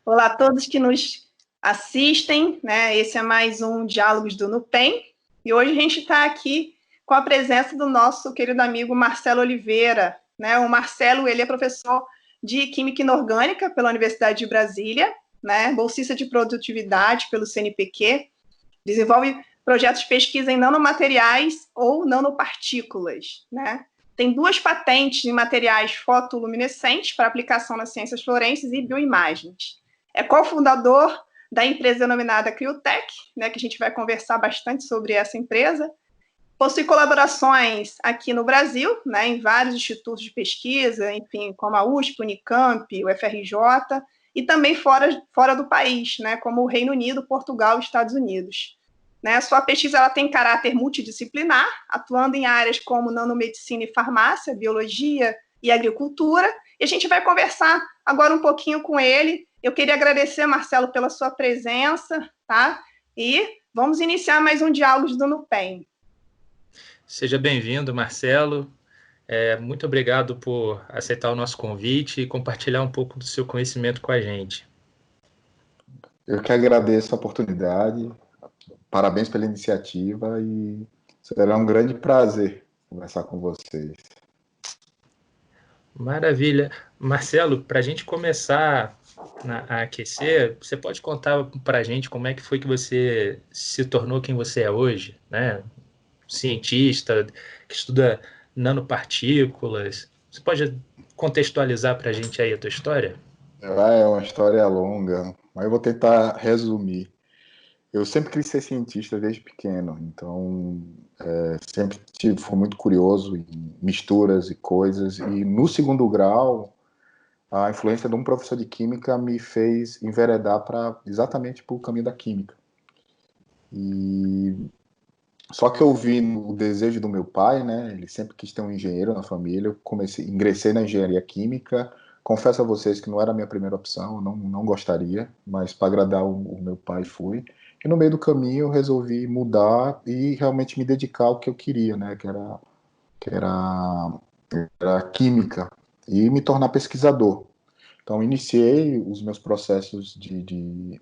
Olá a todos que nos assistem, né? Esse é mais um Diálogos do NUPEM, e hoje a gente está aqui com a presença do nosso querido amigo Marcelo Oliveira, né? O Marcelo, ele é professor de Química Inorgânica pela Universidade de Brasília, né? Bolsista de Produtividade pelo CNPq, desenvolve projetos de pesquisa em nanomateriais ou nanopartículas, né? Tem 2 patentes em materiais fotoluminescentes para aplicação nas ciências forenses e bioimagens. É cofundador da empresa denominada Criotech, né, que a gente vai conversar bastante sobre essa empresa. Possui colaborações aqui no Brasil, né, em vários institutos de pesquisa, enfim, como a USP, Unicamp, o FRJ, e também fora do país, né, como o Reino Unido, Portugal e Estados Unidos. Né, sua pesquisa ela tem caráter multidisciplinar, atuando em áreas como nanomedicina e farmácia, biologia e agricultura, e a gente vai conversar agora um pouquinho com ele. Eu queria agradecer, Marcelo, pela sua presença, tá? E vamos iniciar mais um Diálogos do NUPEM. Seja bem-vindo, Marcelo. Muito obrigado por aceitar o nosso convite e compartilhar um pouco do seu conhecimento com a gente. Eu que agradeço a oportunidade, parabéns pela iniciativa e será um grande prazer conversar com vocês. Maravilha. Marcelo, para a gente começar a aquecer, você pode contar para a gente como é que foi que você se tornou quem você é hoje, né? Cientista que estuda nanopartículas. Você pode contextualizar para a gente aí a tua história? É uma história longa, mas eu vou tentar resumir. Eu sempre quis ser cientista desde pequeno, então fui muito curioso em misturas e coisas. E no segundo grau, a influência de um professor de química me fez enveredar exatamente para o caminho da química. Só que eu vi o desejo do meu pai, né? Ele sempre quis ter um engenheiro na família. Eu ingressei na engenharia química. Confesso a vocês que não era a minha primeira opção, eu não gostaria, mas para agradar o meu pai fui. E no meio do caminho eu resolvi mudar e realmente me dedicar ao que eu queria, né? Que era química e me tornar pesquisador. Então iniciei os meus processos de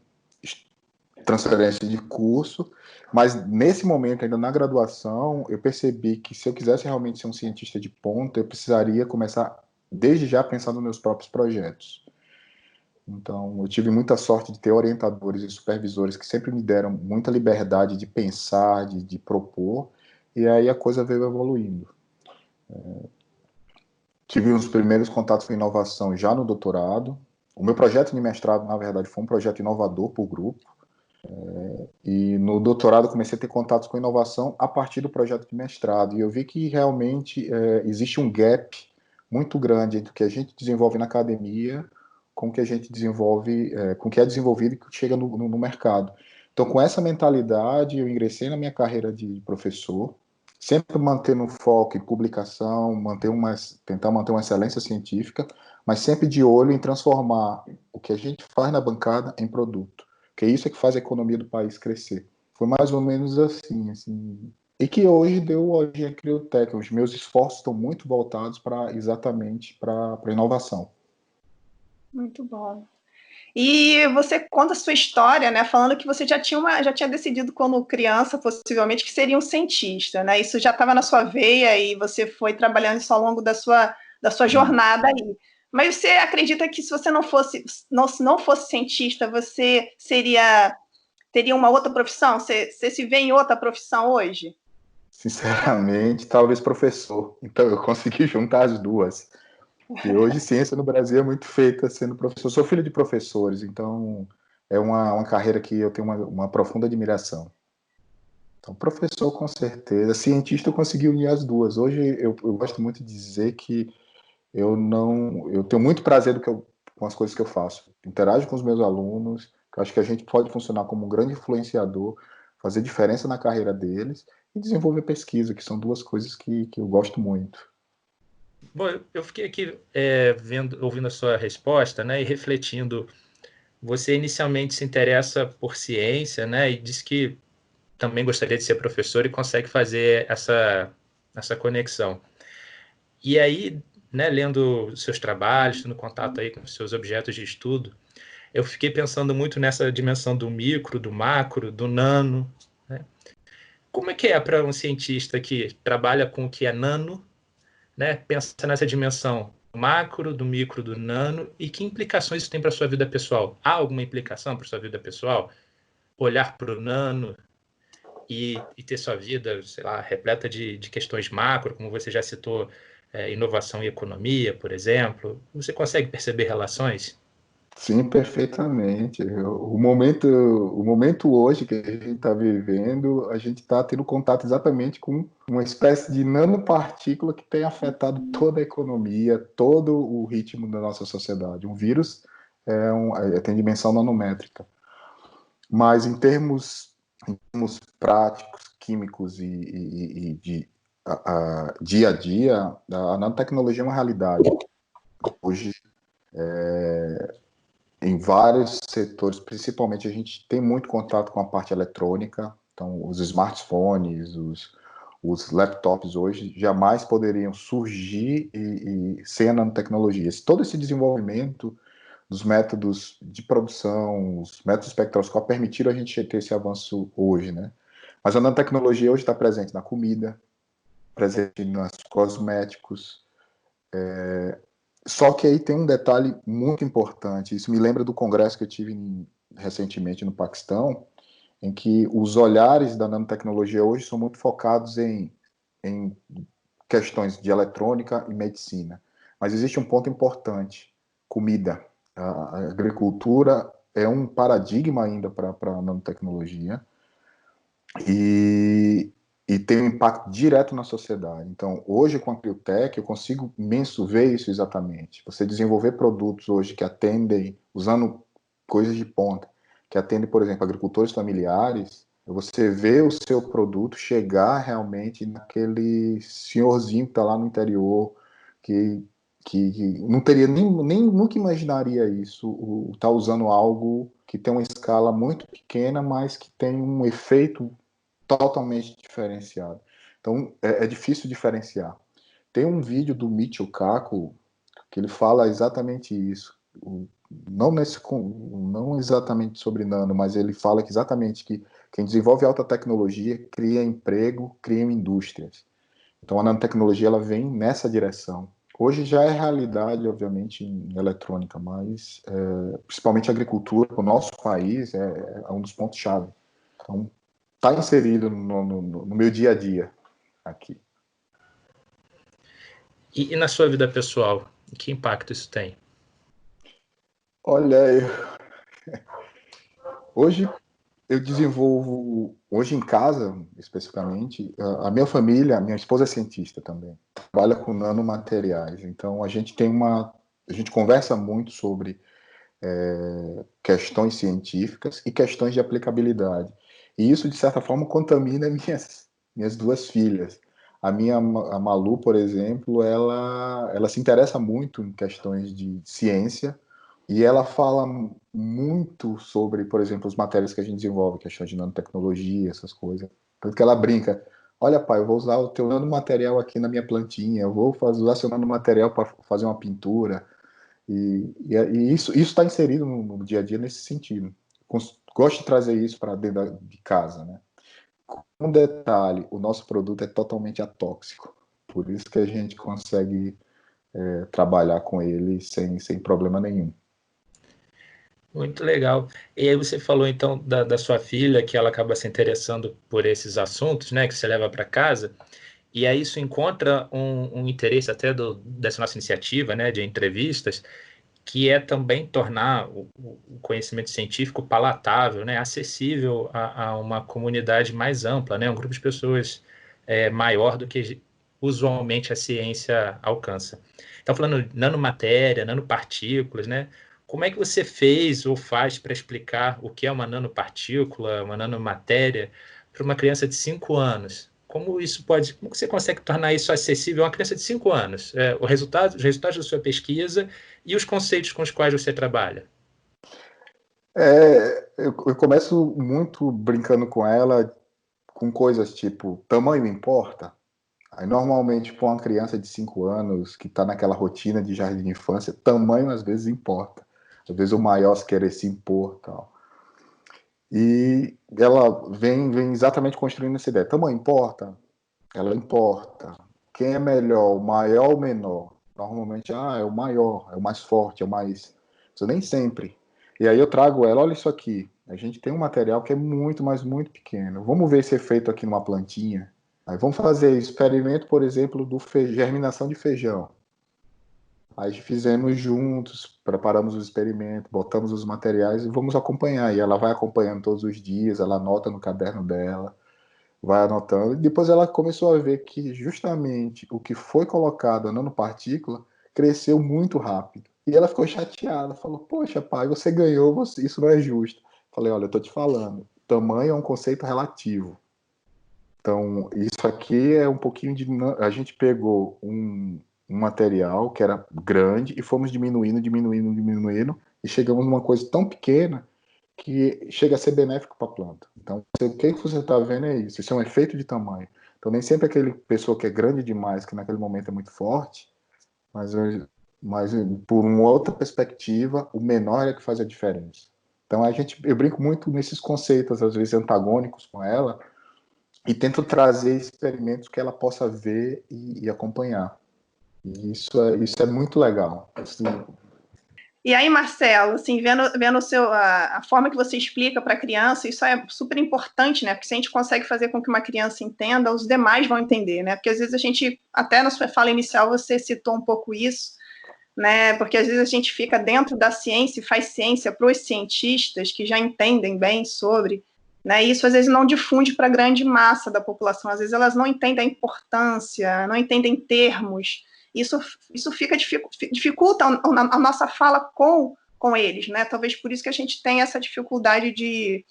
transferência de curso, mas nesse momento, ainda na graduação, eu percebi que se eu quisesse realmente ser um cientista de ponta, eu precisaria começar desde já a pensar nos meus próprios projetos. Então, eu tive muita sorte de ter orientadores e supervisores que sempre me deram muita liberdade de pensar, de propor, e aí a coisa veio evoluindo. Tive os primeiros contatos com inovação já no doutorado. O meu projeto de mestrado, na verdade, foi um projeto inovador para o grupo. E no doutorado comecei a ter contatos com inovação a partir do projeto de mestrado. E eu vi que realmente existe um gap muito grande entre o que a gente desenvolve na academia com o que a gente desenvolve, com o que é desenvolvido e que chega no mercado. Então, com essa mentalidade, eu ingressei na minha carreira de professor, sempre mantendo foco em publicação, tentar manter uma excelência científica, mas sempre de olho em transformar o que a gente faz na bancada em produto. Porque isso é que faz a economia do país crescer. Foi mais ou menos assim. E que hoje deu hoje a Criotech. Os meus esforços estão muito voltados exatamente para a inovação. Muito bom. E você conta a sua história, né, falando que você já tinha decidido quando criança, possivelmente, que seria um cientista, né? Isso já estava na sua veia e você foi trabalhando isso ao longo da sua jornada aí. Mas você acredita que se você não fosse cientista, você teria uma outra profissão? Você se vê em outra profissão hoje? Sinceramente, talvez professor. Então, eu consegui juntar as duas. E hoje, ciência no Brasil é muito feita sendo professor. Eu sou filho de professores, então é uma carreira que eu tenho uma profunda admiração. Então, professor, com certeza. Cientista, eu consegui unir as duas. Hoje, eu gosto muito de dizer que eu tenho muito prazer com as coisas que eu faço. Interajo com os meus alunos, que eu acho que a gente pode funcionar como um grande influenciador, fazer diferença na carreira deles e desenvolver pesquisa, que são duas coisas que eu gosto muito. Bom, eu fiquei aqui ouvindo a sua resposta, né, e refletindo. Você inicialmente se interessa por ciência, né, e diz que também gostaria de ser professor e consegue fazer essa conexão. E aí, né, lendo seus trabalhos, tendo contato aí com seus objetos de estudo, eu fiquei pensando muito nessa dimensão do micro, do macro, do nano, né? Como é que é para um cientista que trabalha com o que é nano, né? Pensa nessa dimensão do macro, do micro, do nano, e que implicações isso tem para a sua vida pessoal? Há alguma implicação para a sua vida pessoal? Olhar para o nano e ter sua vida, sei lá, repleta de questões macro, como você já citou, inovação e economia, por exemplo. Você consegue perceber relações? Sim, perfeitamente. O momento hoje que a gente está vivendo, a gente está tendo contato exatamente com uma espécie de nanopartícula que tem afetado toda a economia, todo o ritmo da nossa sociedade. Um vírus tem dimensão nanométrica. Mas em termos práticos, químicos e de dia a dia, a nanotecnologia é uma realidade. Hoje, em vários setores, principalmente a gente tem muito contato com a parte eletrônica, então os smartphones, os laptops hoje jamais poderiam surgir sem a nanotecnologia. Todo esse desenvolvimento dos métodos de produção, os métodos espectroscópicos permitiram a gente ter esse avanço hoje, né? Mas a nanotecnologia hoje está presente na comida, presente nos cosméticos. Só que aí tem um detalhe muito importante. Isso me lembra do congresso que eu tive recentemente no Paquistão, em que os olhares da nanotecnologia hoje são muito focados em questões de eletrônica e medicina. Mas existe um ponto importante: comida. A agricultura é um paradigma ainda para a nanotecnologia e tem um impacto direto na sociedade. Então, hoje com a Criotech, eu consigo mensurar isso exatamente. Você desenvolver produtos hoje que atendem, usando coisas de ponta, que atendem, por exemplo, agricultores familiares, você vê o seu produto chegar realmente naquele senhorzinho que está lá no interior, que não teria nem nunca imaginaria isso, tá usando algo que tem uma escala muito pequena, mas que tem um efeito totalmente diferenciado. Então, é difícil diferenciar. Tem um vídeo do Michio Kaku que ele fala exatamente isso. Não exatamente sobre nano, mas ele fala que exatamente que quem desenvolve alta tecnologia cria emprego, cria indústrias. Então, a nanotecnologia ela vem nessa direção. Hoje já é realidade, obviamente, em eletrônica, mas principalmente a agricultura, o nosso país é um dos pontos-chave. Então, está inserido no meu dia a dia aqui. E na sua vida pessoal, que impacto isso tem? Olha, hoje eu desenvolvo, hoje em casa, especificamente, a minha família, a minha esposa é cientista também, trabalha com nanomateriais, então a gente conversa muito sobre questões científicas e questões de aplicabilidade. E isso, de certa forma, contamina minhas duas filhas. A Malu, por exemplo, ela se interessa muito em questões de ciência e ela fala muito sobre, por exemplo, as matérias que a gente desenvolve, questões de nanotecnologia, essas coisas. Tanto que ela brinca: olha, pai, eu vou usar o teu nanomaterial aqui na minha plantinha, eu vou usar seu nanomaterial para fazer uma pintura. E isso está inserido no dia a dia nesse sentido. Gosto de trazer isso para dentro de casa, né? Um detalhe: o nosso produto é totalmente atóxico, por isso que a gente consegue trabalhar com ele sem problema nenhum. Muito legal. E aí você falou então da sua filha, que ela acaba se interessando por esses assuntos, né, que você leva para casa. E aí isso encontra um interesse até dessa nossa iniciativa, né, de entrevistas, que é também tornar o conhecimento científico palatável, né, acessível a uma comunidade mais ampla, né, um grupo de pessoas maior do que usualmente a ciência alcança. Então, falando de nanomatéria, nanopartículas, né, como é que você fez ou faz para explicar o que é uma nanopartícula, uma nanomatéria, para uma criança de 5 anos? Como você consegue tornar isso acessível a uma criança de 5 anos? Os resultados da sua pesquisa e os conceitos com os quais você trabalha? Eu começo muito brincando com ela, com coisas tipo: tamanho importa? Aí, normalmente, para uma criança de 5 anos que está naquela rotina de jardim de infância, tamanho às vezes importa. Às vezes o maior querer se impor, tal. E ela vem exatamente construindo essa ideia. Tamanho importa? Ela importa. Quem é melhor, o maior ou o menor? Normalmente, é o maior, é o mais forte, é o mais... Isso nem sempre. E aí eu trago ela, olha isso aqui. A gente tem um material que é muito, mas muito pequeno. Vamos ver esse efeito aqui numa plantinha. Aí vamos fazer experimento, por exemplo, germinação de feijão. Aí fizemos juntos, preparamos o experimento, botamos os materiais e vamos acompanhar. E ela vai acompanhando todos os dias, ela anota no caderno dela, vai anotando. E depois ela começou a ver que justamente o que foi colocado nanopartícula cresceu muito rápido. E ela ficou chateada, falou, poxa pai, você ganhou, isso não é justo. Falei, olha, eu tô te falando, tamanho é um conceito relativo. Então, isso aqui é um pouquinho de... A gente pegou um material que era grande e fomos diminuindo, e chegamos numa coisa tão pequena que chega a ser benéfico para a planta. Então, o que você está vendo é isso. Isso é um efeito de tamanho. Então, nem sempre aquele pessoa que é grande demais, que naquele momento é muito forte, mas por uma outra perspectiva, o menor é que faz a diferença. Então, eu brinco muito nesses conceitos, às vezes antagônicos com ela, e tento trazer experimentos que ela possa ver e acompanhar. E isso é muito legal. E aí, Marcelo, assim, vendo a forma que você explica para a criança, isso é super importante, né? Porque se a gente consegue fazer com que uma criança entenda, os demais vão entender, né? Porque às vezes a gente, até na sua fala inicial, você citou um pouco isso, né? Porque às vezes a gente fica dentro da ciência e faz ciência para os cientistas que já entendem bem sobre, né? E isso às vezes não difunde para a grande massa da população. Às vezes elas não entendem a importância, não entendem termos. Isso dificulta a nossa fala com eles, né? Talvez por isso que a gente tem essa dificuldade de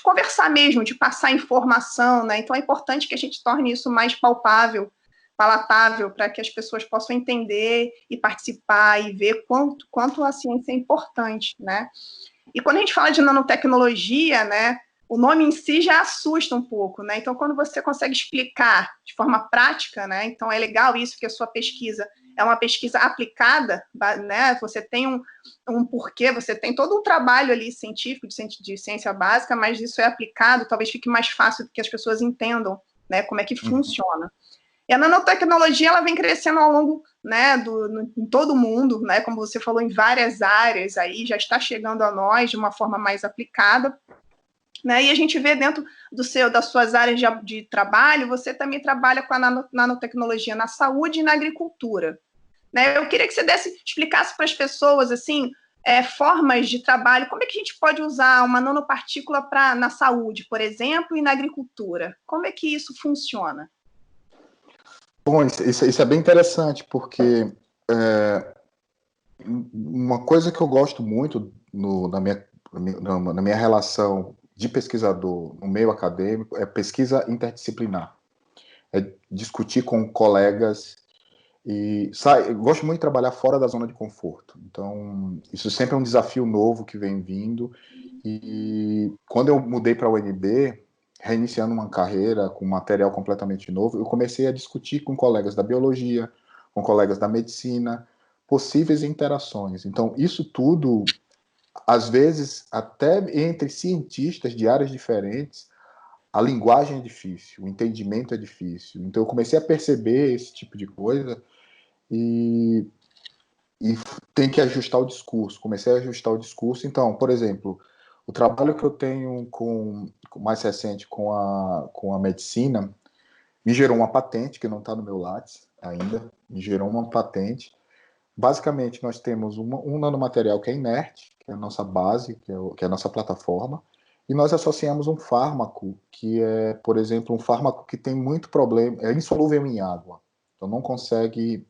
conversar mesmo, de passar informação, né? Então é importante que a gente torne isso mais palpável, palatável, para que as pessoas possam entender e participar e ver quanto a ciência é importante, né? E quando a gente fala de nanotecnologia, né, o nome em si já assusta um pouco, né? Então, quando você consegue explicar de forma prática, né? Então, é legal isso, que a sua pesquisa é uma pesquisa aplicada, né? Você tem um porquê, você tem todo um trabalho ali científico, de ciência básica, mas isso é aplicado, talvez fique mais fácil que as pessoas entendam, né, como é que funciona. E a nanotecnologia, ela vem crescendo ao longo, né, em todo o mundo, né, como você falou, em várias áreas, aí já está chegando a nós de uma forma mais aplicada, né, e a gente vê dentro das suas áreas de trabalho, você também trabalha com a nanotecnologia na saúde e na agricultura, né. Eu queria que você explicasse para as pessoas, assim, formas de trabalho, como é que a gente pode usar uma nanopartícula na saúde, por exemplo, e na agricultura? Como é que isso funciona? Bom, isso é bem interessante, porque uma coisa que eu gosto muito na minha relação de pesquisador no meio acadêmico é pesquisa interdisciplinar. É discutir com colegas eu gosto muito de trabalhar fora da zona de conforto. Então, isso sempre é um desafio novo que vem vindo. E quando eu mudei para a UNB, reiniciando uma carreira com material completamente novo, eu comecei a discutir com colegas da biologia, com colegas da medicina, possíveis interações. Então, isso tudo, às vezes, até entre cientistas de áreas diferentes, a linguagem é difícil, o entendimento é difícil. Então, eu comecei a perceber esse tipo de coisa e tem que ajustar o discurso. Comecei a ajustar o discurso. Então, por exemplo, o trabalho que eu tenho mais recente com a medicina me gerou uma patente, que não está no meu Lattes ainda, me gerou uma patente. Basicamente, nós temos um nanomaterial que é inerte, que é a nossa base, que é a nossa plataforma, e nós associamos um fármaco que é, por exemplo, um fármaco que tem muito problema, é insolúvel em água, então não consegue...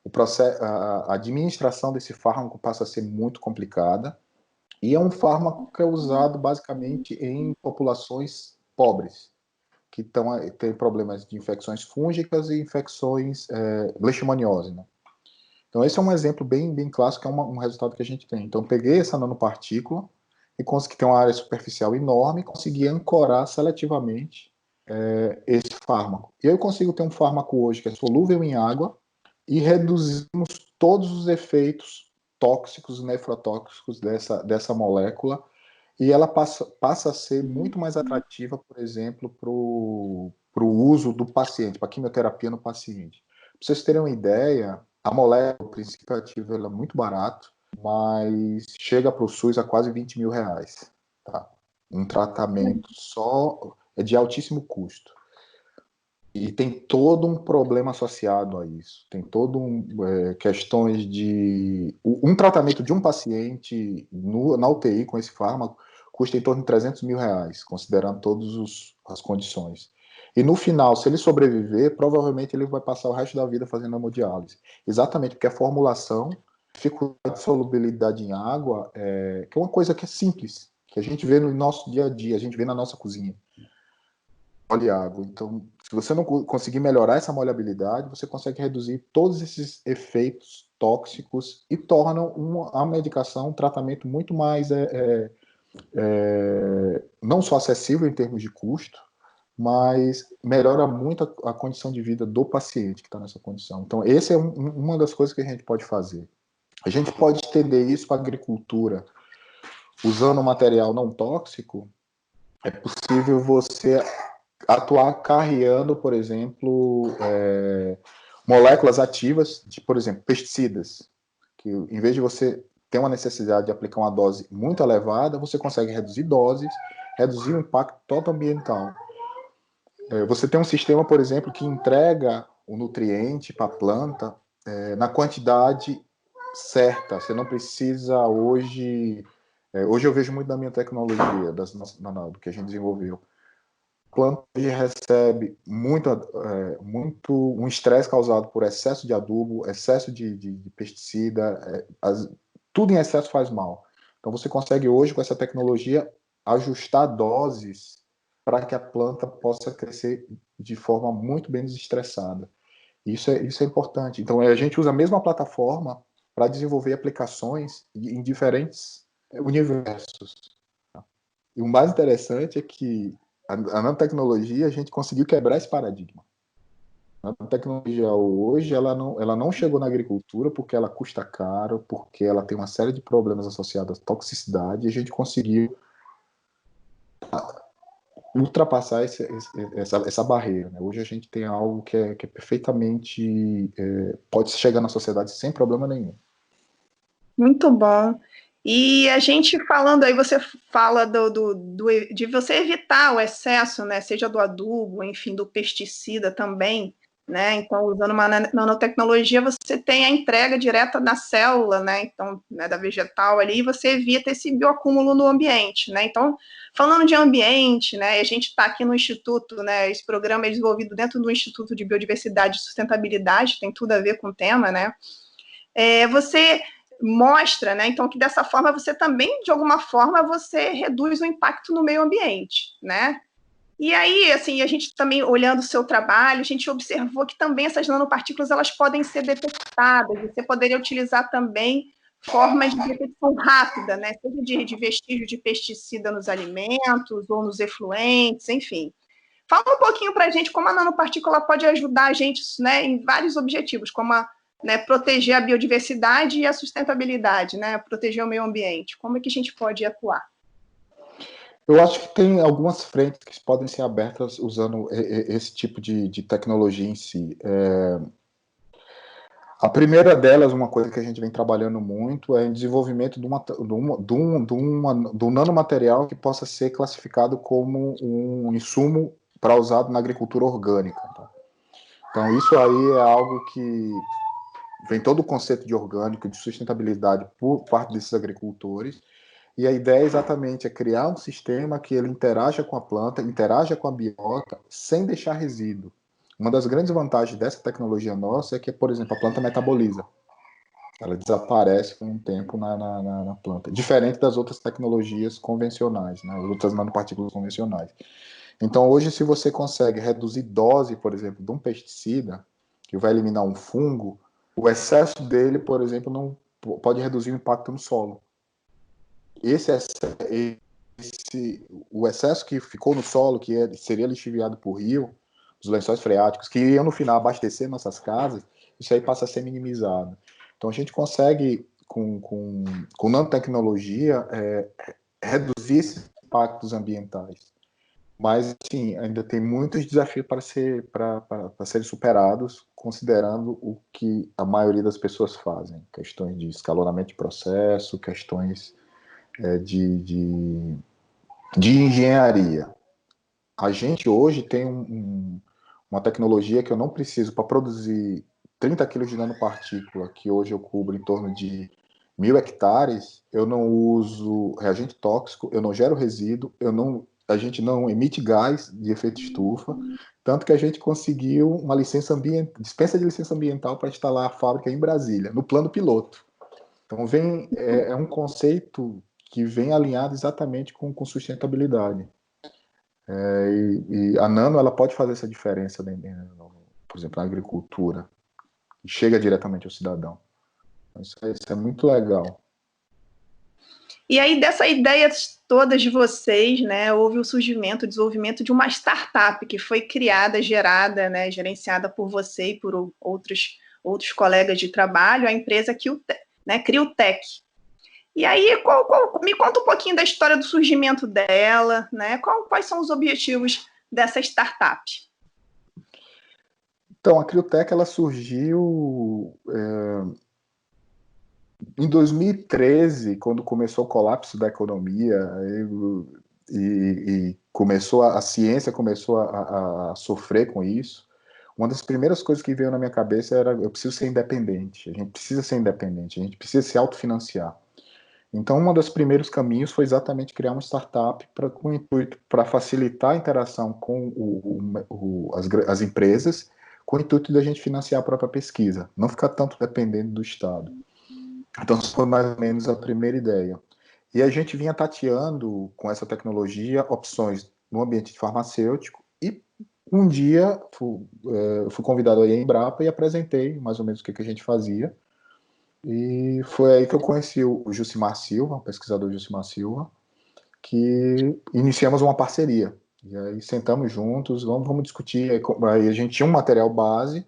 o processo, a administração desse fármaco passa a ser muito complicada, e é um fármaco que é usado basicamente em populações pobres, que têm problemas de infecções fúngicas e infecções leishmaniose, né? Então esse é um exemplo bem clássico, que é um resultado que a gente tem. Então peguei essa nanopartícula e consegui ter uma área superficial enorme e consegui ancorar seletivamente esse fármaco. E eu consigo ter um fármaco hoje que é solúvel em água, e reduzimos todos os efeitos tóxicos e nefrotóxicos dessa molécula, e ela passa a ser muito mais atrativa, por exemplo, para o uso do paciente, para a quimioterapia no paciente. Para vocês terem uma ideia, a molécula, o princípio ativo, ela é muito barato, mas chega para o SUS a quase R$20 mil. Tá? Um tratamento só é de altíssimo custo. E tem todo um problema associado a isso. Tem questões de... Um tratamento de um paciente na UTI com esse fármaco custa em torno de R$300 mil, considerando todas as condições. E no final, se ele sobreviver, provavelmente ele vai passar o resto da vida fazendo hemodiálise. Exatamente porque a formulação, dificuldade de solubilidade em água, que é uma coisa que é simples, que a gente vê no nosso dia a dia, a gente vê na nossa cozinha. Mole água. Então, se você não conseguir melhorar essa maleabilidade, você consegue reduzir todos esses efeitos tóxicos e torna a medicação um tratamento muito mais não só acessível em termos de custo, mas melhora muito a condição de vida do paciente que está nessa condição. Então, essa é uma das coisas que a gente pode fazer. A gente pode estender isso para a agricultura. Usando material não tóxico, é possível você atuar carreando, por exemplo, moléculas ativas de, por exemplo, pesticidas, que em vez de você ter uma necessidade de aplicar uma dose muito elevada, você consegue reduzir doses, reduzir o impacto todo ambiental. Você tem um sistema, por exemplo, que entrega o nutriente para a planta na quantidade certa. Você não precisa hoje... Hoje eu vejo muito da minha tecnologia, do que a gente desenvolveu. A planta recebe muito um estresse causado por excesso de adubo, excesso de pesticida, tudo em excesso faz mal. Então você consegue hoje, com essa tecnologia, ajustar doses para que a planta possa crescer de forma muito bem desestressada. Isso é importante. Então a gente usa a mesma plataforma para desenvolver aplicações em diferentes universos. E o mais interessante é que a nanotecnologia, a gente conseguiu quebrar esse paradigma. A nanotecnologia hoje, ela não chegou na agricultura porque ela custa caro, porque ela tem uma série de problemas associados à toxicidade, e a gente conseguiu ultrapassar essa barreira. Né? Hoje a gente tem algo que é perfeitamente... pode chegar na sociedade sem problema nenhum. Muito bom. E a gente falando aí, você fala de você evitar o excesso, né, seja do adubo, enfim, do pesticida também, né, então usando uma nanotecnologia você tem a entrega direta na célula, né, então, né, da vegetal ali, e você evita esse bioacúmulo no ambiente, né, então, falando de ambiente, né, a gente está aqui no Instituto, né, esse programa é desenvolvido dentro do Instituto de Biodiversidade e Sustentabilidade, tem tudo a ver com o tema, né, você mostra, né, então que dessa forma você também, de alguma forma, você reduz o impacto no meio ambiente, né? E aí, assim, a gente também, olhando o seu trabalho, a gente observou que também essas nanopartículas, elas podem ser detectadas, você poderia utilizar também formas de detecção rápida, né, seja de vestígio de pesticida nos alimentos ou nos efluentes, enfim. Fala um pouquinho para a gente como a nanopartícula pode ajudar a gente, né, em vários objetivos, como proteger a biodiversidade e a sustentabilidade, né, proteger o meio ambiente. Como é que a gente pode atuar? Eu acho que tem algumas frentes que podem ser abertas usando esse tipo de tecnologia em si. A primeira delas, uma coisa que a gente vem trabalhando muito, é o desenvolvimento de um nanomaterial que possa ser classificado como um insumo para usado na agricultura orgânica. Tá? Então, isso aí é algo que vem todo o conceito de orgânico, de sustentabilidade por parte desses agricultores, e a ideia exatamente é criar um sistema que ele interaja com a planta, interaja com a biota, sem deixar resíduo. Uma das grandes vantagens dessa tecnologia nossa é que, por exemplo, a planta metaboliza. Ela desaparece com um tempo na planta. Diferente das outras tecnologias convencionais, né? As outras nanopartículas convencionais. Então, hoje, se você consegue reduzir dose, por exemplo, de um pesticida, que vai eliminar um fungo, o excesso dele, por exemplo, não pode reduzir o impacto no solo. O excesso que ficou no solo, que seria lixiviado por rio, os lençóis freáticos, que iriam no final abastecer nossas casas, isso aí passa a ser minimizado. Então a gente consegue, com nanotecnologia reduzir esses impactos ambientais. Mas, sim, ainda tem muitos desafios para serem superados, considerando o que a maioria das pessoas fazem. Questões de escalonamento de processo, questões de engenharia. A gente hoje tem uma tecnologia que eu não preciso para produzir 30 quilos de nanopartícula, que hoje eu cubro em torno de 1.000 hectares, eu não uso reagente tóxico, eu não gero resíduo, a gente não emite gás de efeito estufa, tanto que a gente conseguiu uma dispensa de licença ambiental para instalar a fábrica em Brasília, no plano piloto. Então é um conceito que vem alinhado exatamente com sustentabilidade. E a nano ela pode fazer essa diferença, por exemplo, na agricultura, e chega diretamente ao cidadão. Isso é muito legal. E aí, dessa ideia toda de vocês, né, houve o surgimento, o desenvolvimento de uma startup que foi criada, gerada, né, gerenciada por você e por outros colegas de trabalho, a empresa Criotech. E aí, me conta um pouquinho da história do surgimento dela, né? Quais são os objetivos dessa startup? Então, a Criotech ela surgiu em 2013, quando começou o colapso da economia e a ciência começou a sofrer com isso. Uma das primeiras coisas que veio na minha cabeça era: eu preciso ser independente, a gente precisa ser independente, a gente precisa se autofinanciar. Então, um dos primeiros caminhos foi exatamente criar uma startup com o intuito para facilitar a interação com as empresas, com o intuito de a gente financiar a própria pesquisa, não ficar tanto dependendo do Estado. Então, essa foi mais ou menos a primeira ideia. E a gente vinha tateando com essa tecnologia opções no ambiente farmacêutico e um dia fui convidado aí a Embrapa e apresentei mais ou menos o que a gente fazia. E foi aí que eu conheci o Jucimar Silva, o pesquisador Jucimar Silva, que iniciamos uma parceria. E aí sentamos juntos, vamos discutir. Aí a gente tinha um material base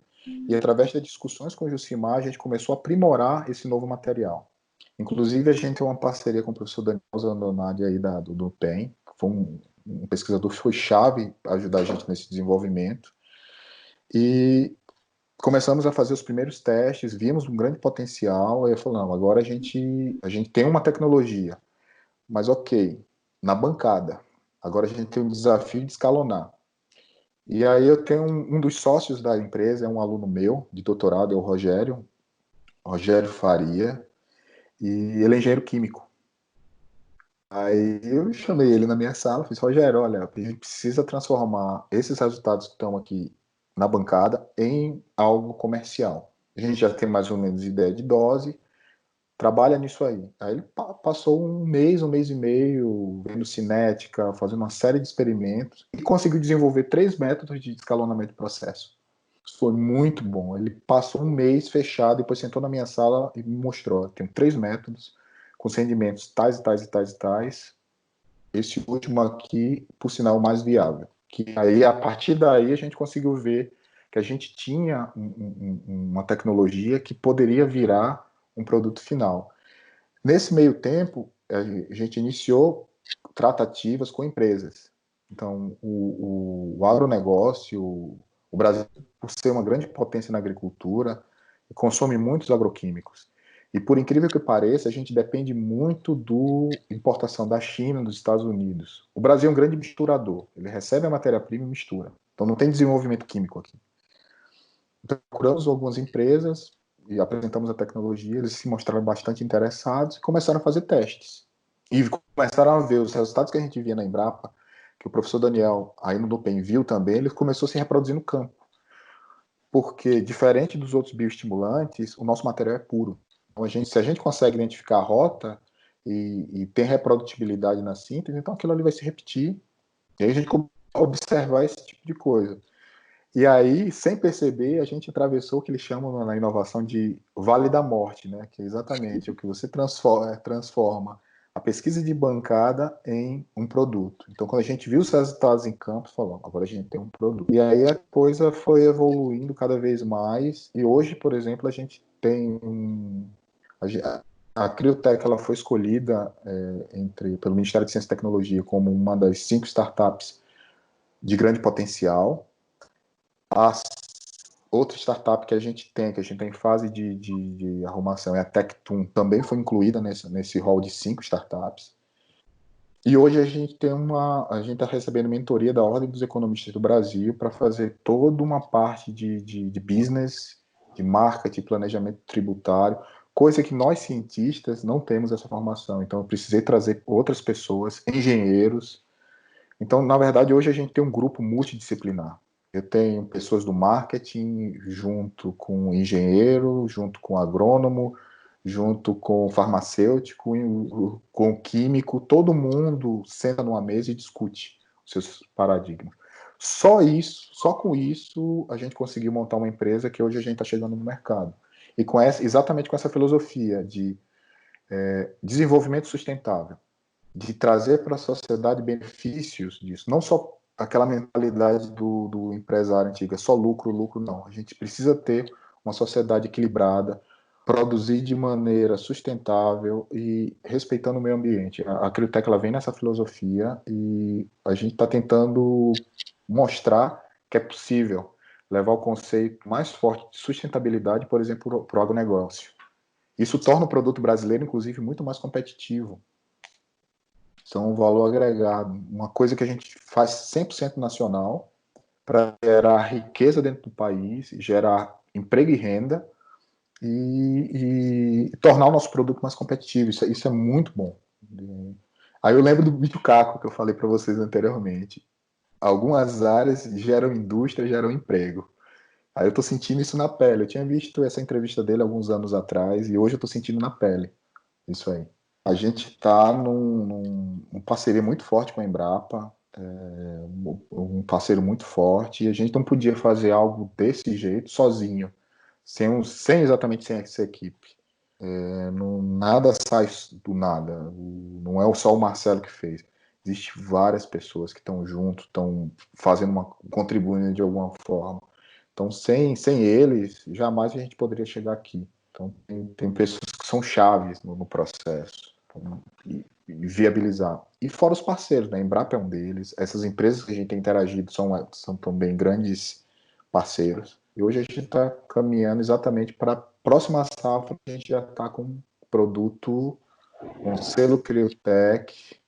e através das discussões com o Jucimar a gente começou a aprimorar esse novo material. Inclusive a gente tem uma parceria com o professor Daniel Zandonadi aí do PEN, que foi um pesquisador que foi chave para ajudar a gente nesse desenvolvimento. E começamos a fazer os primeiros testes, vimos um grande potencial, aí eu falei: não, agora a gente tem uma tecnologia, mas ok, na bancada, agora a gente tem um desafio de escalonar. E aí eu tenho um dos sócios da empresa, é um aluno meu, de doutorado, é o Rogério Faria, e ele é engenheiro químico. Aí eu chamei ele na minha sala, falei: Rogério, olha, a gente precisa transformar esses resultados que estão aqui na bancada em algo comercial. A gente já tem mais ou menos ideia de dose, trabalha nisso aí. Aí ele passou um mês e meio vendo cinética, fazendo uma série de experimentos e conseguiu desenvolver 3 métodos de escalonamento de processo. Isso foi muito bom. Ele passou um mês fechado, depois sentou na minha sala e me mostrou: tem 3 métodos com rendimentos tais e tais e tais e tais. Esse último aqui, por sinal, o mais viável. Que aí, a partir daí, a gente conseguiu ver que a gente tinha uma tecnologia que poderia virar um produto final. Nesse meio tempo, a gente iniciou tratativas com empresas. Então, o agronegócio, o Brasil, por ser uma grande potência na agricultura, consome muitos agroquímicos. E por incrível que pareça, a gente depende muito da importação da China, dos Estados Unidos. O Brasil é um grande misturador. Ele recebe a matéria-prima e mistura. Então não tem desenvolvimento químico aqui. Então, procuramos algumas empresas e apresentamos a tecnologia. Eles se mostraram bastante interessados e começaram a fazer testes. E começaram a ver os resultados que a gente via na Embrapa, que o professor Daniel, aí no DUPEM, viu também. Ele começou a se reproduzir no campo. Porque, diferente dos outros bioestimulantes, o nosso material é puro. Então, se a gente consegue identificar a rota e tem reprodutibilidade na síntese, então aquilo ali vai se repetir. E aí a gente começa a observar esse tipo de coisa. E aí, sem perceber, a gente atravessou o que eles chamam na inovação de Vale da Morte, né? Que é exatamente o que você transforma a pesquisa de bancada em um produto. Então, quando a gente viu os resultados em campo, falou: agora a gente tem um produto. E aí a coisa foi evoluindo cada vez mais. E hoje, por exemplo, a gente tem A Criotech ela foi escolhida pelo Ministério de Ciência e Tecnologia como uma das 5 startups de grande potencial. As outra startup que a gente tem em fase de arrumação, é a Tectum, também foi incluída nesse hall de 5 startups. E hoje a gente está recebendo mentoria da Ordem dos Economistas do Brasil para fazer toda uma parte de business, de marketing, planejamento tributário, coisa que nós cientistas não temos essa formação. Então eu precisei trazer outras pessoas, engenheiros. Então, na verdade, hoje a gente tem um grupo multidisciplinar. Eu tenho pessoas do marketing, junto com engenheiro, junto com agrônomo, junto com farmacêutico, com químico, todo mundo senta numa mesa e discute os seus paradigmas. Só com isso, a gente conseguiu montar uma empresa que hoje a gente está chegando no mercado. E exatamente com essa filosofia de desenvolvimento sustentável, de trazer para a sociedade benefícios disso, não só aquela mentalidade do empresário antiga, só lucro, lucro, não. A gente precisa ter uma sociedade equilibrada, produzir de maneira sustentável e respeitando o meio ambiente. A Criotech ela vem nessa filosofia e a gente está tentando mostrar que é possível levar o conceito mais forte de sustentabilidade, por exemplo, para o agronegócio. Isso torna o produto brasileiro, inclusive, muito mais competitivo. São um valor agregado, uma coisa que a gente faz 100% nacional para gerar riqueza dentro do país, gerar emprego e renda e tornar o nosso produto mais competitivo. Isso é muito bom. Aí eu lembro do bicho caco que eu falei para vocês anteriormente. Algumas áreas geram indústria, geram emprego. Aí eu estou sentindo isso na pele. Eu tinha visto essa entrevista dele alguns anos atrás e hoje eu estou sentindo na pele isso aí. A gente está num parceria muito forte com a Embrapa, um parceiro muito forte, e a gente não podia fazer algo desse jeito sozinho, exatamente sem essa equipe. Nada sai do nada, não é só o Marcelo que fez. Existem várias pessoas que estão junto, estão contribuindo de alguma forma. Então, sem eles, jamais a gente poderia chegar aqui. Então, tem pessoas que são chaves no processo. E viabilizar. E fora os parceiros, né? A Embrapa é um deles. Essas empresas que a gente tem interagido são também grandes parceiros. E hoje a gente está caminhando exatamente para a próxima safra, a gente já está com um produto, um selo Criotech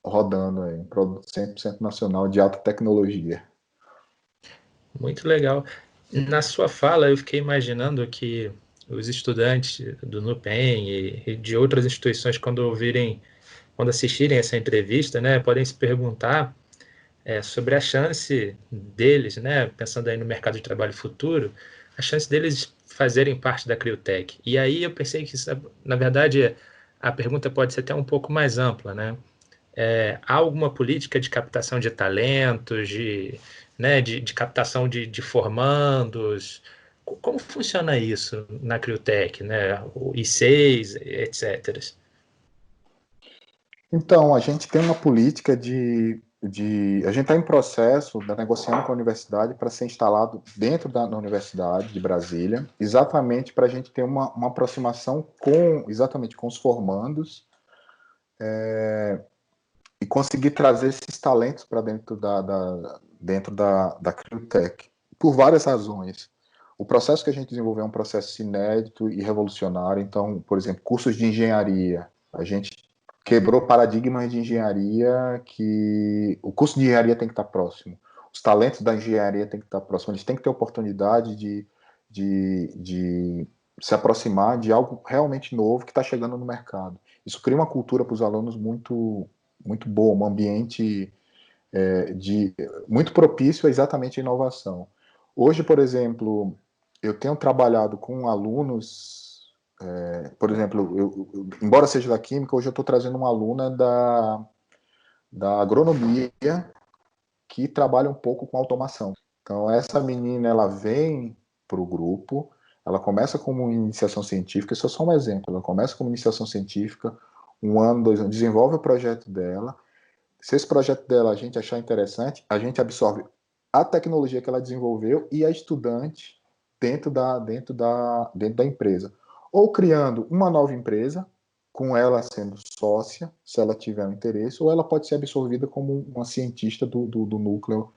rodando aí, um produto 100% nacional de alta tecnologia. Muito legal. Na sua fala, eu fiquei imaginando que os estudantes do NUPEM e de outras instituições, quando assistirem essa entrevista, né, podem se perguntar sobre a chance deles, né, pensando aí no mercado de trabalho futuro, a chance deles fazerem parte da Criotech. E aí eu pensei que, na verdade, a pergunta pode ser até um pouco mais ampla, né? Há alguma política de captação de talentos, de captação de formandos? Como funciona isso na Criotech, né? O I6, etc. Então, a gente tem uma política a gente está em processo de negociando com a universidade para ser instalado dentro da Universidade de Brasília, exatamente para a gente ter uma aproximação exatamente com os formandos e conseguir trazer esses talentos para dentro da Criotech, por várias razões. O processo que a gente desenvolveu é um processo inédito e revolucionário. Então, por exemplo, cursos de engenharia. A gente quebrou paradigmas de engenharia que o curso de engenharia tem que estar próximo. Os talentos da engenharia têm que estar próximos. Eles têm que ter oportunidade de se aproximar de algo realmente novo que está chegando no mercado. Isso cria uma cultura para os alunos muito, muito boa, um ambiente muito propício a exatamente a inovação. Hoje, por exemplo, eu tenho trabalhado com alunos, por exemplo, embora seja da química, hoje eu estou trazendo uma aluna da agronomia que trabalha um pouco com automação. Então, essa menina, ela vem para o grupo, ela começa como iniciação científica, isso é só um exemplo, ela começa como iniciação científica, 1 ano, 2 anos, desenvolve o projeto dela. Se esse projeto dela a gente achar interessante, a gente absorve a tecnologia que ela desenvolveu e a estudante dentro da empresa. ou criando uma nova empresa, com ela sendo sócia, se ela tiver um interesse, ou ela pode ser absorvida como uma cientista do núcleo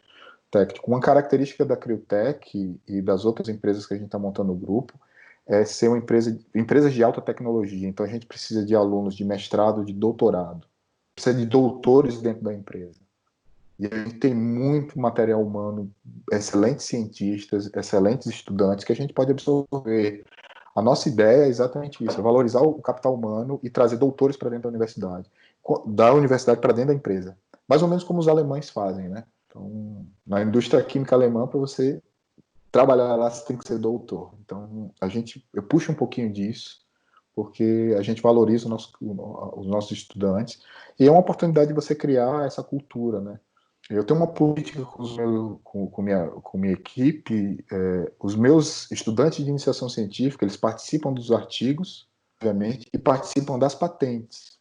técnico. Uma característica da Criotech e das outras empresas que a gente está montando no grupo é ser uma empresas de alta tecnologia. Então a gente precisa de alunos de mestrado, de doutorado, precisa de doutores dentro da empresa. E a gente tem muito material humano, excelentes cientistas, excelentes estudantes que a gente pode absorver. A nossa ideia é exatamente isso, é valorizar o capital humano e trazer doutores para dentro da universidade para dentro da empresa. Mais ou menos como os alemães fazem, né? Então, na indústria química alemã, para você trabalhar lá, você tem que ser doutor. Então, eu puxo um pouquinho disso, porque a gente valoriza os nossos estudantes, e é uma oportunidade de você criar essa cultura, né? Eu tenho uma política com minha equipe. Os meus estudantes de iniciação científica, eles participam dos artigos, obviamente, e participam das patentes.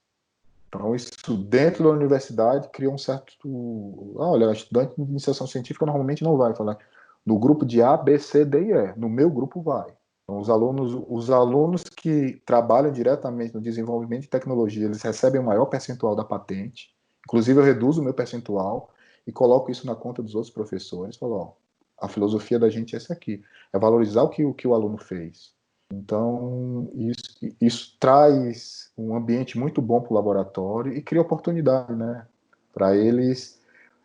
Então, isso dentro da universidade cria um certo... olha, estudante de iniciação científica normalmente não vai falar no grupo de A, B, C, D e E. No meu grupo vai. Então, os alunos que trabalham diretamente no desenvolvimento de tecnologia, eles recebem o maior percentual da patente. Inclusive, eu reduzo o meu percentual e coloco isso na conta dos outros professores. Falo, ó, a filosofia da gente é essa aqui. É valorizar o que o aluno fez. Então, isso traz um ambiente muito bom para o laboratório e cria oportunidade, né, para eles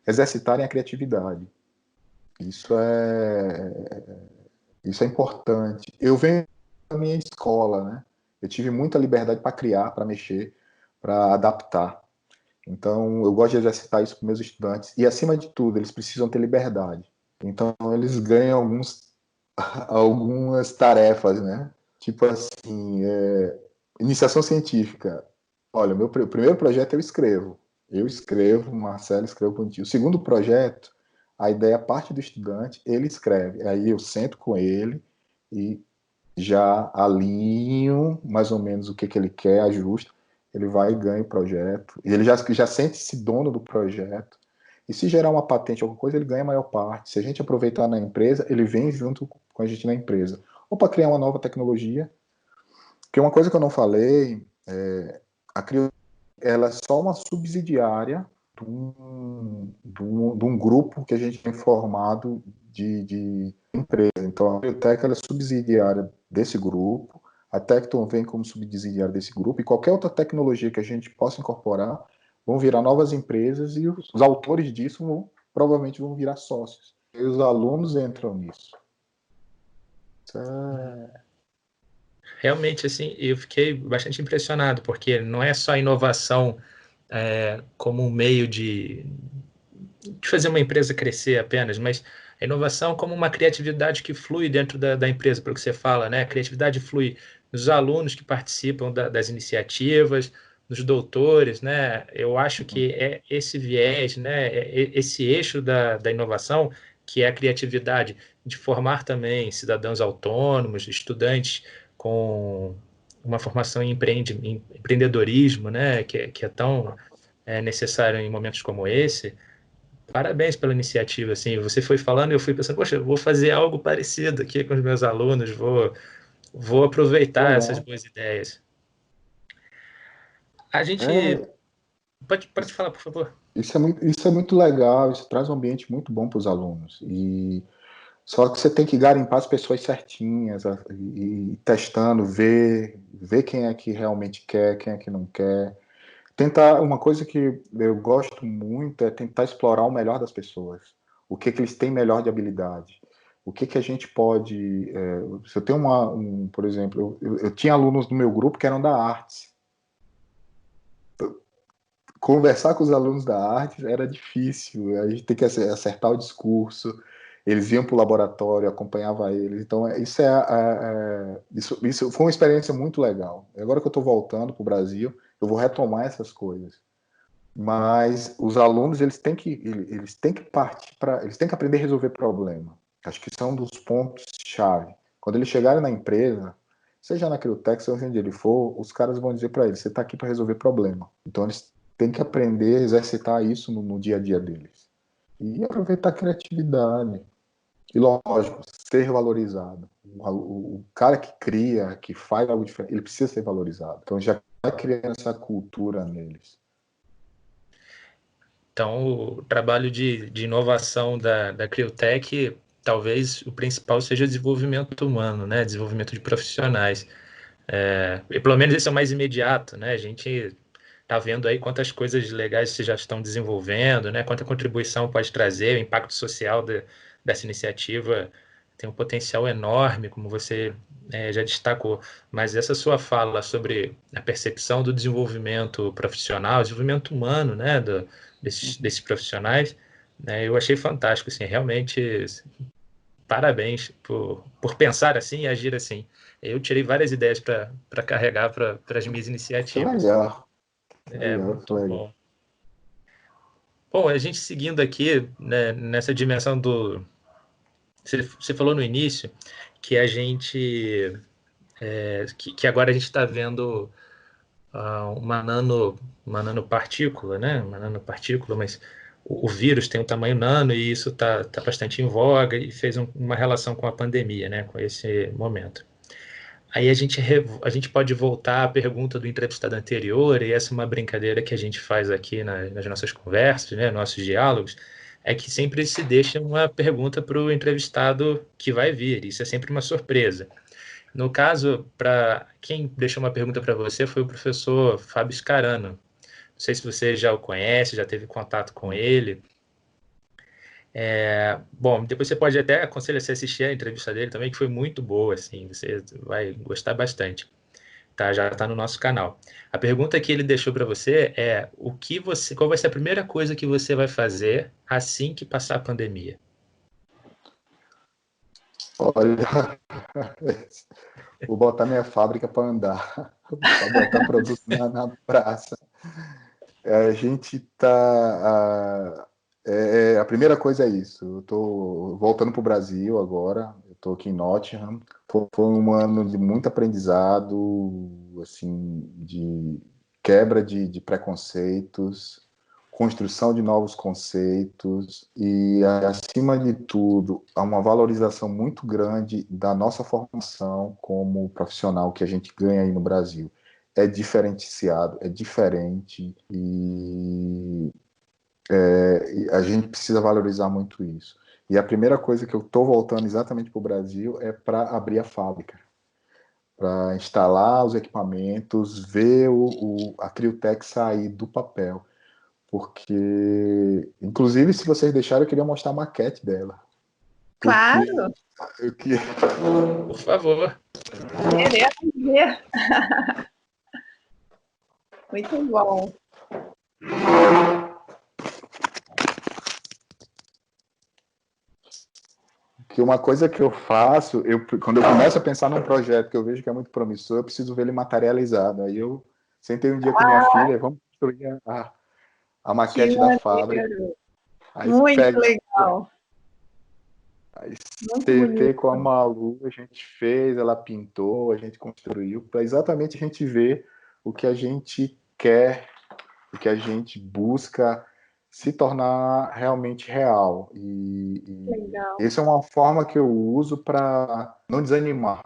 exercitarem a criatividade. Isso é importante. Eu venho da minha escola, né? Eu tive muita liberdade para criar, para mexer, para adaptar. Então, eu gosto de exercitar isso com meus estudantes. E, acima de tudo, eles precisam ter liberdade. Então, eles ganham algumas tarefas, né? Tipo assim, iniciação científica. Olha, meu primeiro projeto eu escrevo. Eu escrevo, o Marcelo escreve bonitinho. O segundo projeto, a ideia parte do estudante, ele escreve. Aí eu sento com ele e já alinho mais ou menos o que ele quer, ajusta. Ele vai e ganha o projeto. E ele já sente-se dono do projeto. E se gerar uma patente, alguma coisa, ele ganha a maior parte. Se a gente aproveitar na empresa, ele vem junto com a gente na empresa. Ou para criar uma nova tecnologia. Porque uma coisa que eu não falei, a Crio, ela é só uma subsidiária de um grupo que a gente tem formado de empresa. Então, a Criotech ela é subsidiária desse grupo, a Tecton vem como subsidiária desse grupo, e qualquer outra tecnologia que a gente possa incorporar vão virar novas empresas e os autores disso provavelmente vão virar sócios. E os alunos entram nisso. Isso Realmente, assim, eu fiquei bastante impressionado, porque não é só inovação como um meio de fazer uma empresa crescer apenas, mas a inovação como uma criatividade que flui dentro da empresa, pelo que você fala, né? A criatividade flui nos alunos que participam das iniciativas, nos doutores, né? Eu acho que é esse viés, né? Esse eixo da inovação, que é a criatividade, de formar também cidadãos autônomos, estudantes com uma formação em empreendedorismo, né? Que é tão necessário em momentos como esse. Parabéns pela iniciativa, assim, você foi falando e eu fui pensando, poxa, eu vou fazer algo parecido aqui com os meus alunos, vou aproveitar essas legal. boas ideias. A gente, pode falar, por favor. Isso é muito legal, isso traz um ambiente muito bom para os alunos. Só que você tem que garimpar as pessoas certinhas e testando, ver quem é que realmente quer, quem é que não quer. Uma coisa que eu gosto muito é tentar explorar o melhor das pessoas. O que eles têm melhor de habilidade. O que a gente pode... se eu tenho por exemplo, eu tinha alunos do meu grupo que eram da arte. Conversar com os alunos da arte era difícil, a gente tem que acertar o discurso, eles iam para o laboratório, acompanhava eles, então isso foi uma experiência muito legal. Agora que eu estou voltando para o Brasil, eu vou retomar essas coisas, mas os alunos eles têm que partir eles têm que aprender a resolver problema. Acho que são dos pontos chave. Quando eles chegarem na empresa, seja na Criotech, seja onde ele for, os caras vão dizer para eles: você está aqui para resolver problema. Então eles têm que aprender a exercitar isso no dia a dia deles e aproveitar a criatividade. E lógico, ser valorizado. O cara que cria, que faz algo diferente, ele precisa ser valorizado. Então já vai criando essa cultura neles. Então, o trabalho de inovação da Criotech, talvez o principal seja o desenvolvimento humano, né? Desenvolvimento de profissionais. E pelo menos esse é o mais imediato, né? A gente está vendo aí quantas coisas legais vocês já estão desenvolvendo, né? Quanta contribuição pode trazer, o impacto social dessa iniciativa tem um potencial enorme, como você já destacou. Mas essa sua fala sobre a percepção do desenvolvimento profissional, desenvolvimento humano, né? Desses profissionais, né? Eu achei fantástico, assim, realmente parabéns por pensar assim e agir assim. Eu tirei várias ideias para carregar para as minhas Que iniciativas. legal. Muito bom. Bom, a gente seguindo aqui, né, nessa dimensão do... Você falou no início que a gente... que agora a gente está vendo uma nanopartícula, né? Uma nanopartícula, mas o vírus tem um tamanho nano e isso está bastante em voga e fez uma relação com a pandemia, né? Com esse momento. Aí a gente pode voltar à pergunta do entrevistado anterior, e essa é uma brincadeira que a gente faz aqui nas nossas conversas, né, nossos diálogos, é que sempre se deixa uma pergunta para o entrevistado que vai vir, isso é sempre uma surpresa. No caso, para quem deixou uma pergunta para você foi o professor Fábio Scarano. Não sei se você já o conhece, já teve contato com ele. Bom, depois você pode até aconselhar você a assistir a entrevista dele também, que foi muito boa, assim, você vai gostar bastante. Tá, já está no nosso canal. A pergunta que ele deixou para você é qual vai ser a primeira coisa que você vai fazer assim que passar a pandemia? Olha, vou botar minha fábrica para andar, para botar produto na praça. A gente está... a primeira coisa é isso. Eu estou voltando para o Brasil agora. Eu estou aqui em Nottingham. Foi um ano de muito aprendizado, assim, de quebra de preconceitos, construção de novos conceitos e, acima de tudo, há uma valorização muito grande da nossa formação como profissional que a gente ganha aí no Brasil. É diferenciado, é diferente e a gente precisa valorizar muito isso. E a primeira coisa que eu estou voltando exatamente para o Brasil é para abrir a fábrica, para instalar os equipamentos, ver a Criotech sair do papel. Porque, inclusive, se vocês deixarem, eu queria mostrar a maquete dela. Claro! Por favor. Queremos ver. Muito bom. Que uma coisa que eu faço, quando eu começo a pensar num projeto que eu vejo que é muito promissor, eu preciso ver ele materializado. Aí eu sentei um dia com minha filha, vamos construir a maquete da fábrica. Aí muito legal. Aí CT com a Malu, a gente fez, ela pintou, a gente construiu, para exatamente a gente ver o que a gente quer, o que a gente busca se tornar realmente real. E essa é uma forma que eu uso para não desanimar.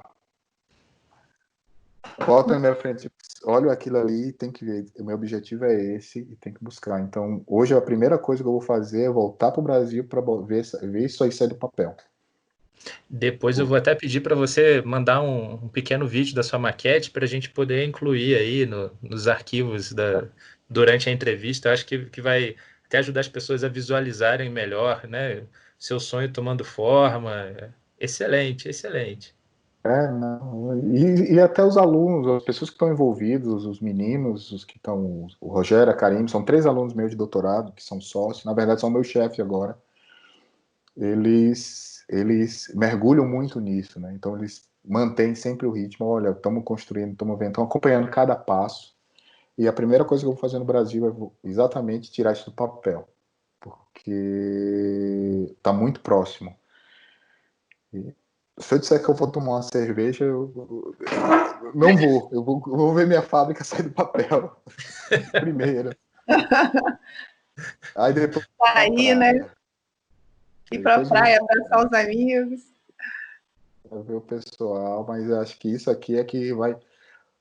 Volta na minha frente, olha aquilo ali, tem que ver. O meu objetivo é esse e tem que buscar. Então, hoje a primeira coisa que eu vou fazer é voltar para o Brasil para ver isso aí sair do papel. Depois eu vou até pedir para você mandar um pequeno vídeo da sua maquete para a gente poder incluir aí nos arquivos durante a entrevista. Eu acho que vai até ajudar as pessoas a visualizarem melhor, né? Seu sonho tomando forma. Excelente, excelente. Não. E até os alunos, as pessoas que estão envolvidos, os meninos, os que estão, o Rogério, a Karim, são 3 alunos meus de doutorado, que são sócios, na verdade são meu chefe agora. Eles mergulham muito nisso, né? Então eles mantêm sempre o ritmo. Olha, estamos construindo, estamos vendo, estamos acompanhando cada passo. E a primeira coisa que eu vou fazer no Brasil é exatamente tirar isso do papel, porque está muito próximo. E se eu disser que eu vou tomar uma cerveja, eu não vou. Eu vou ver minha fábrica sair do papel primeiro. Aí depois. Aí, né? Ir para a praia, abraçar os amigos. Ver o pessoal, mas eu acho que isso aqui é que vai...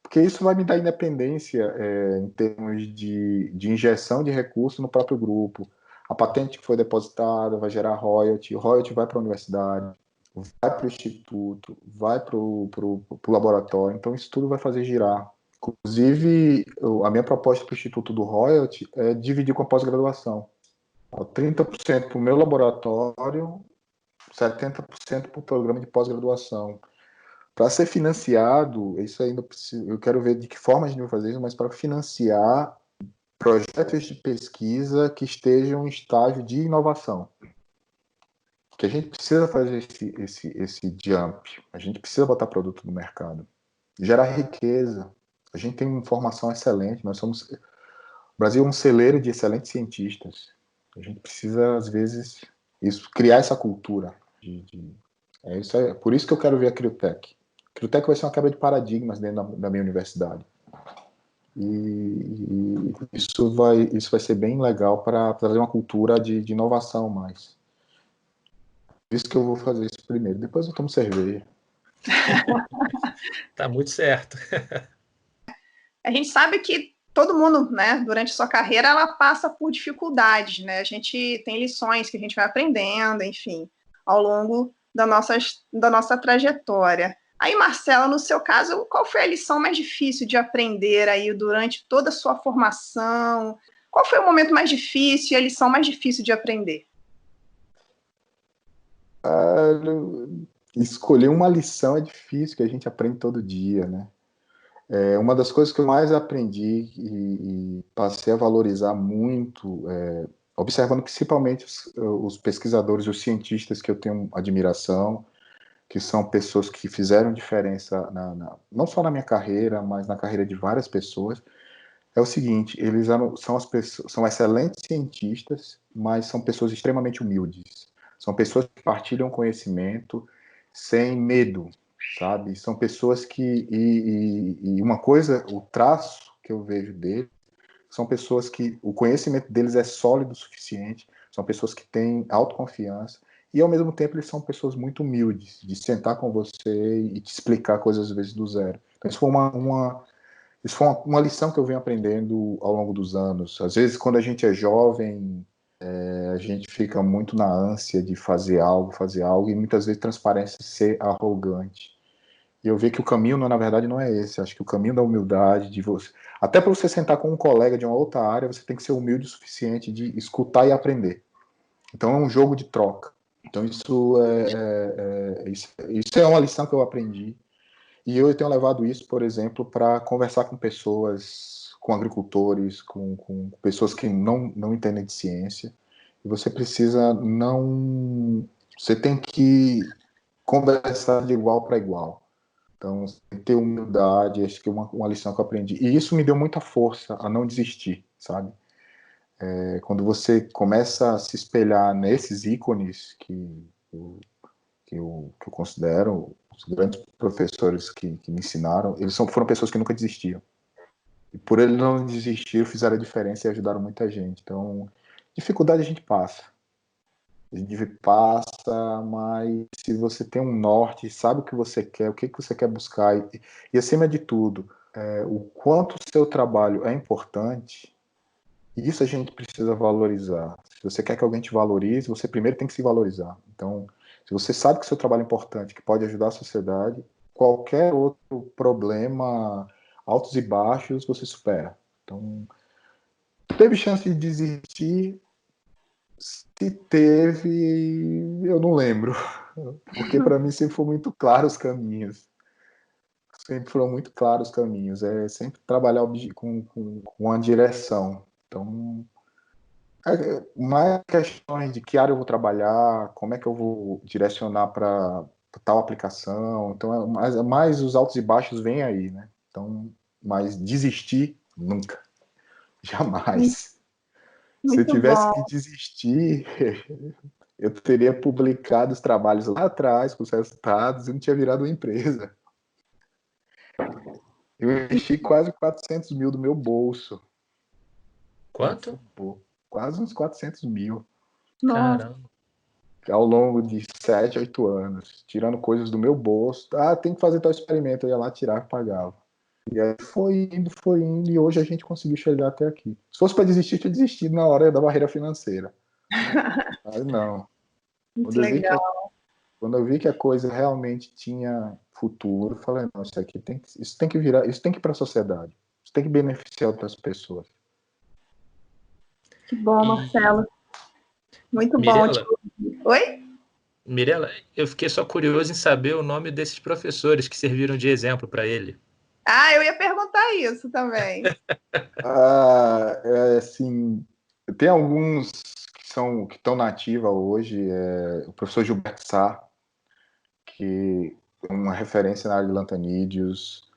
Porque isso vai me dar independência em termos de injeção de recursos no próprio grupo. A patente que foi depositada vai gerar royalty, o royalty vai para a universidade, vai para o instituto, vai para o laboratório, então isso tudo vai fazer girar. Inclusive, a minha proposta para o Instituto do Royalty é dividir com a pós-graduação. 30% para o meu laboratório, 70% para o programa de pós-graduação. Para ser financiado, isso ainda precisa, eu quero ver de que forma a gente vai fazer isso, mas para financiar projetos de pesquisa que estejam em estágio de inovação. Porque a gente precisa fazer esse jump, a gente precisa botar produto no mercado, gerar riqueza. A gente tem uma formação excelente, o Brasil é um celeiro de excelentes cientistas. A gente precisa, às vezes, criar essa cultura. Por isso que eu quero ver a Criotech. A Criotech vai ser uma quebra de paradigmas dentro da minha universidade. E isso vai ser bem legal para trazer uma cultura de inovação mais. Por isso que eu vou fazer isso primeiro. Depois eu tomo cerveja. Tá muito certo. A gente sabe que todo mundo, né, durante sua carreira, ela passa por dificuldades, né? A gente tem lições que a gente vai aprendendo, enfim, ao longo da nossa trajetória. Aí, Marcela, no seu caso, qual foi a lição mais difícil de aprender aí durante toda a sua formação? Qual foi o momento mais difícil e a lição mais difícil de aprender? Escolher uma lição é difícil, que a gente aprende todo dia, né? Uma das coisas que eu mais aprendi e passei a valorizar muito, observando principalmente os pesquisadores, os cientistas que eu tenho admiração, que são pessoas que fizeram diferença não só na minha carreira, mas na carreira de várias pessoas, é o seguinte: eles são excelentes cientistas, mas são pessoas extremamente humildes. São pessoas que partilham conhecimento sem medo, sabe? São pessoas que... E uma coisa, o traço que eu vejo deles, são pessoas que o conhecimento deles é sólido o suficiente, são pessoas que têm autoconfiança, e ao mesmo tempo eles são pessoas muito humildes, de sentar com você e te explicar coisas às vezes do zero. Então isso foi uma lição que eu venho aprendendo ao longo dos anos. Às vezes, quando a gente é jovem, a gente fica muito na ânsia de fazer algo, e muitas vezes transparece ser arrogante. E eu vejo que o caminho, na verdade, não é esse. Acho que o caminho da humildade, de você... Até para você sentar com um colega de uma outra área, você tem que ser humilde o suficiente de escutar e aprender. Então, é um jogo de troca. Então, isso é uma lição que eu aprendi. E eu tenho levado isso, por exemplo, para conversar com pessoas, com agricultores, com pessoas que não entendem de ciência. E você precisa não... Você tem que conversar de igual para igual. Então, ter humildade, acho que é uma lição que eu aprendi. E isso me deu muita força a não desistir, sabe? Quando você começa a se espelhar nesses ícones que eu considero os grandes professores que me ensinaram, foram pessoas que nunca desistiram. E por eles não desistir, fizeram a diferença e ajudaram muita gente. Então, dificuldade a gente passa. A gente passa, mas se você tem um norte, sabe o que você quer, o que você quer buscar, e acima de tudo, o quanto o seu trabalho é importante, isso a gente precisa valorizar. Se você quer que alguém te valorize, você primeiro tem que se valorizar. Então, se você sabe que o seu trabalho é importante, que pode ajudar a sociedade, qualquer outro problema, altos e baixos, você supera. Então, teve chance de desistir? Se teve, eu não lembro. Porque para mim sempre foram muito claros os caminhos. Sempre foram muito claros os caminhos. É sempre trabalhar com uma direção. Então, mais questões de que área eu vou trabalhar, como é que eu vou direcionar para tal aplicação. Então, mais os altos e baixos vêm aí, né? Então, mas desistir, nunca. Jamais. Se eu Muito tivesse bom. que desistir, eu teria publicado os trabalhos lá atrás, com os resultados, e não tinha virado uma empresa. Eu investi quase 400 mil do meu bolso. Quanto? Quase uns 400 mil. Nossa. Caramba. ao longo de 7, 8 anos, tirando coisas do meu bolso. Ah, tem que fazer tal experimento. Eu ia lá, tirava e pagava. E aí foi indo, e hoje a gente conseguiu chegar até aqui. Se fosse para desistir, eu tinha desistido na hora da barreira financeira. Mas não. Muito Quando eu vi que legal. Quando eu vi que a coisa realmente tinha futuro, eu falei, não, isso tem que virar, isso tem que ir para a sociedade. Isso tem que beneficiar outras pessoas. Que bom, E, Marcelo. Muito bom te Mirela, ouvir. Oi? Mirela, eu fiquei só curioso em saber o nome desses professores que serviram de exemplo para ele. Ah, eu ia perguntar isso também. Assim, tem alguns que estão na ativa hoje, o professor Gilberto Sá, que é uma referência na área de lantanídeos,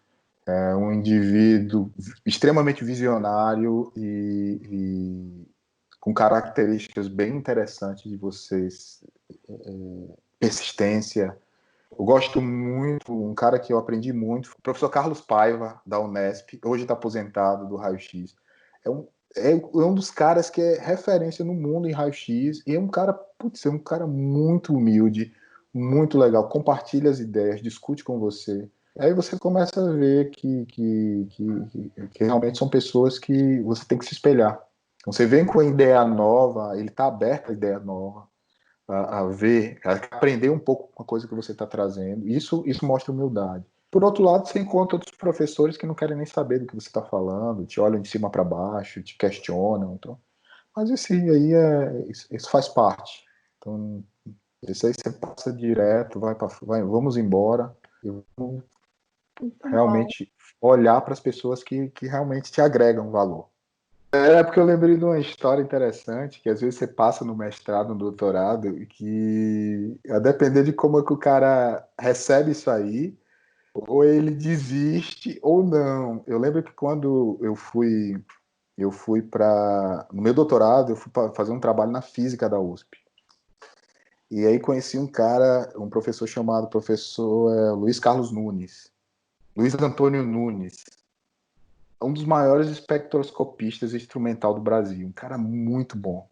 é um indivíduo extremamente visionário e com características bem interessantes de vocês, persistência. Eu gosto muito, um cara que eu aprendi muito, o professor Carlos Paiva, da Unesp, hoje está aposentado do raio-x. É um dos caras que é referência no mundo em raio-x, e é um cara muito humilde, muito legal, compartilha as ideias, discute com você. Aí você começa a ver que realmente são pessoas que você tem que se espelhar. Então, você vem com a ideia nova, ele está aberto à ideia nova, a ver, a aprender um pouco com a coisa que você está trazendo. Isso mostra humildade. Por outro lado, você encontra outros professores que não querem nem saber do que você está falando, te olham de cima para baixo, te questionam. Então, mas isso faz parte. Então, isso aí você passa direto, vamos embora. E vamos Muito bom. realmente olhar para as pessoas que realmente te agregam valor. É porque eu lembrei de uma história interessante, que às vezes você passa no mestrado, no doutorado, e que a depender de como é que o cara recebe isso aí, ou ele desiste ou não. Eu lembro que quando eu fui para no meu doutorado, eu fui para fazer um trabalho na física da USP. E aí conheci um cara, um professor chamado professor Luiz Carlos Nunes, Luiz Antônio Nunes, um dos maiores espectroscopistas instrumental do Brasil, um cara muito bom,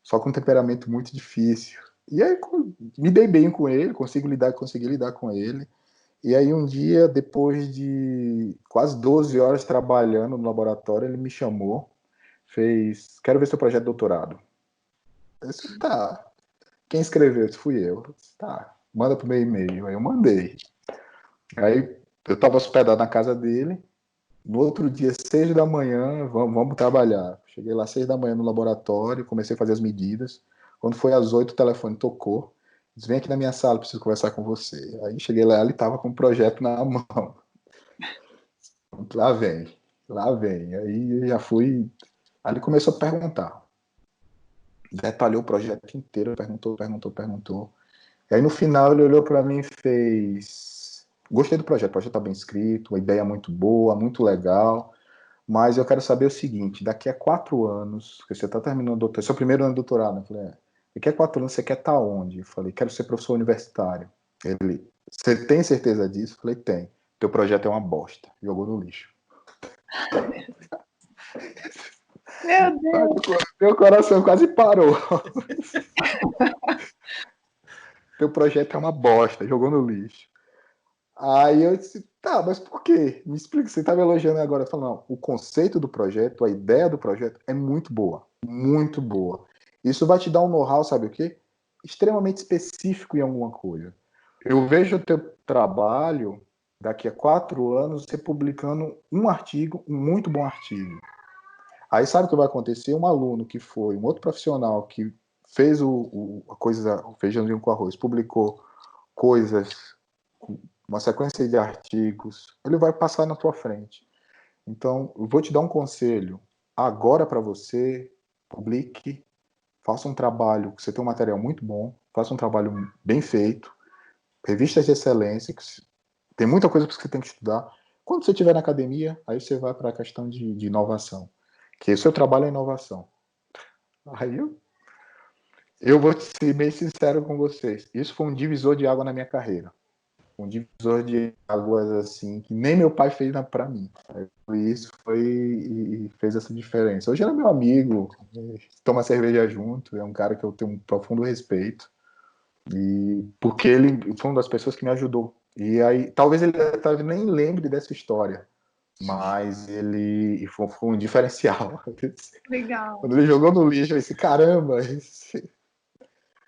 só com um temperamento muito difícil. E aí me dei bem com ele, consegui lidar com ele. E aí um dia, depois de quase 12 horas trabalhando no laboratório, ele me chamou, quero ver seu projeto de doutorado. Eu disse, tá. Quem escreveu? Isso fui eu. Disse, tá, manda pro meu e-mail. Aí eu mandei. Aí eu estava hospedado na casa dele. No outro dia, 6 da manhã, vamos trabalhar. Cheguei lá 6 da manhã no laboratório, comecei a fazer as medidas. Quando foi às 8, o telefone tocou. Disse, vem aqui na minha sala, preciso conversar com você. Aí cheguei lá, ele estava com o projeto na mão. Lá vem, lá vem. Aí eu já fui. Aí ele começou a perguntar. Detalhou o projeto inteiro, perguntou. E aí no final ele olhou para mim e fez: gostei do projeto, o projeto está bem escrito, a ideia é muito boa, muito legal, mas eu quero saber o seguinte: daqui a 4 anos, que você está terminando o doutorado, seu primeiro ano de doutorado, né? Eu falei, daqui a 4 anos você quer estar onde? Eu falei, quero ser professor universitário. Ele, você tem certeza disso? Eu falei, tem. Teu projeto é uma bosta. Jogou no lixo. Meu Deus. Meu coração quase parou. Teu projeto é uma bosta. Jogou no lixo. Aí eu disse, tá, mas por quê? Me explica, você tá me elogiando agora. Eu falo, não, o conceito do projeto, a ideia do projeto é muito boa. Muito boa. Isso vai te dar um know-how, sabe o quê? Extremamente específico em alguma coisa. Eu vejo o teu trabalho, daqui a 4 anos, você publicando um artigo, um muito bom artigo. Aí sabe o que vai acontecer? Um aluno que foi, um outro profissional que fez a coisa, o feijãozinho com arroz, publicou coisas, uma sequência de artigos, ele vai passar na tua frente. Então, eu vou te dar um conselho. Agora para você, publique, faça um trabalho, você tem um material muito bom, faça um trabalho bem feito, revistas de excelência, tem muita coisa que você tem que estudar. Quando você estiver na academia, aí você vai para a questão de inovação, que o seu trabalho é inovação. Aí eu vou ser bem sincero com vocês. Isso foi um divisor de água na minha carreira. Um divisor de águas assim que nem meu pai fez para mim. Isso foi e fez essa diferença. Hoje ele é meu amigo, toma cerveja junto, é um cara que eu tenho um profundo respeito. E porque ele foi uma das pessoas que me ajudou. E aí, talvez ele nem lembre dessa história, mas ele foi um diferencial. Legal. Quando ele jogou no lixo, eu disse, caramba!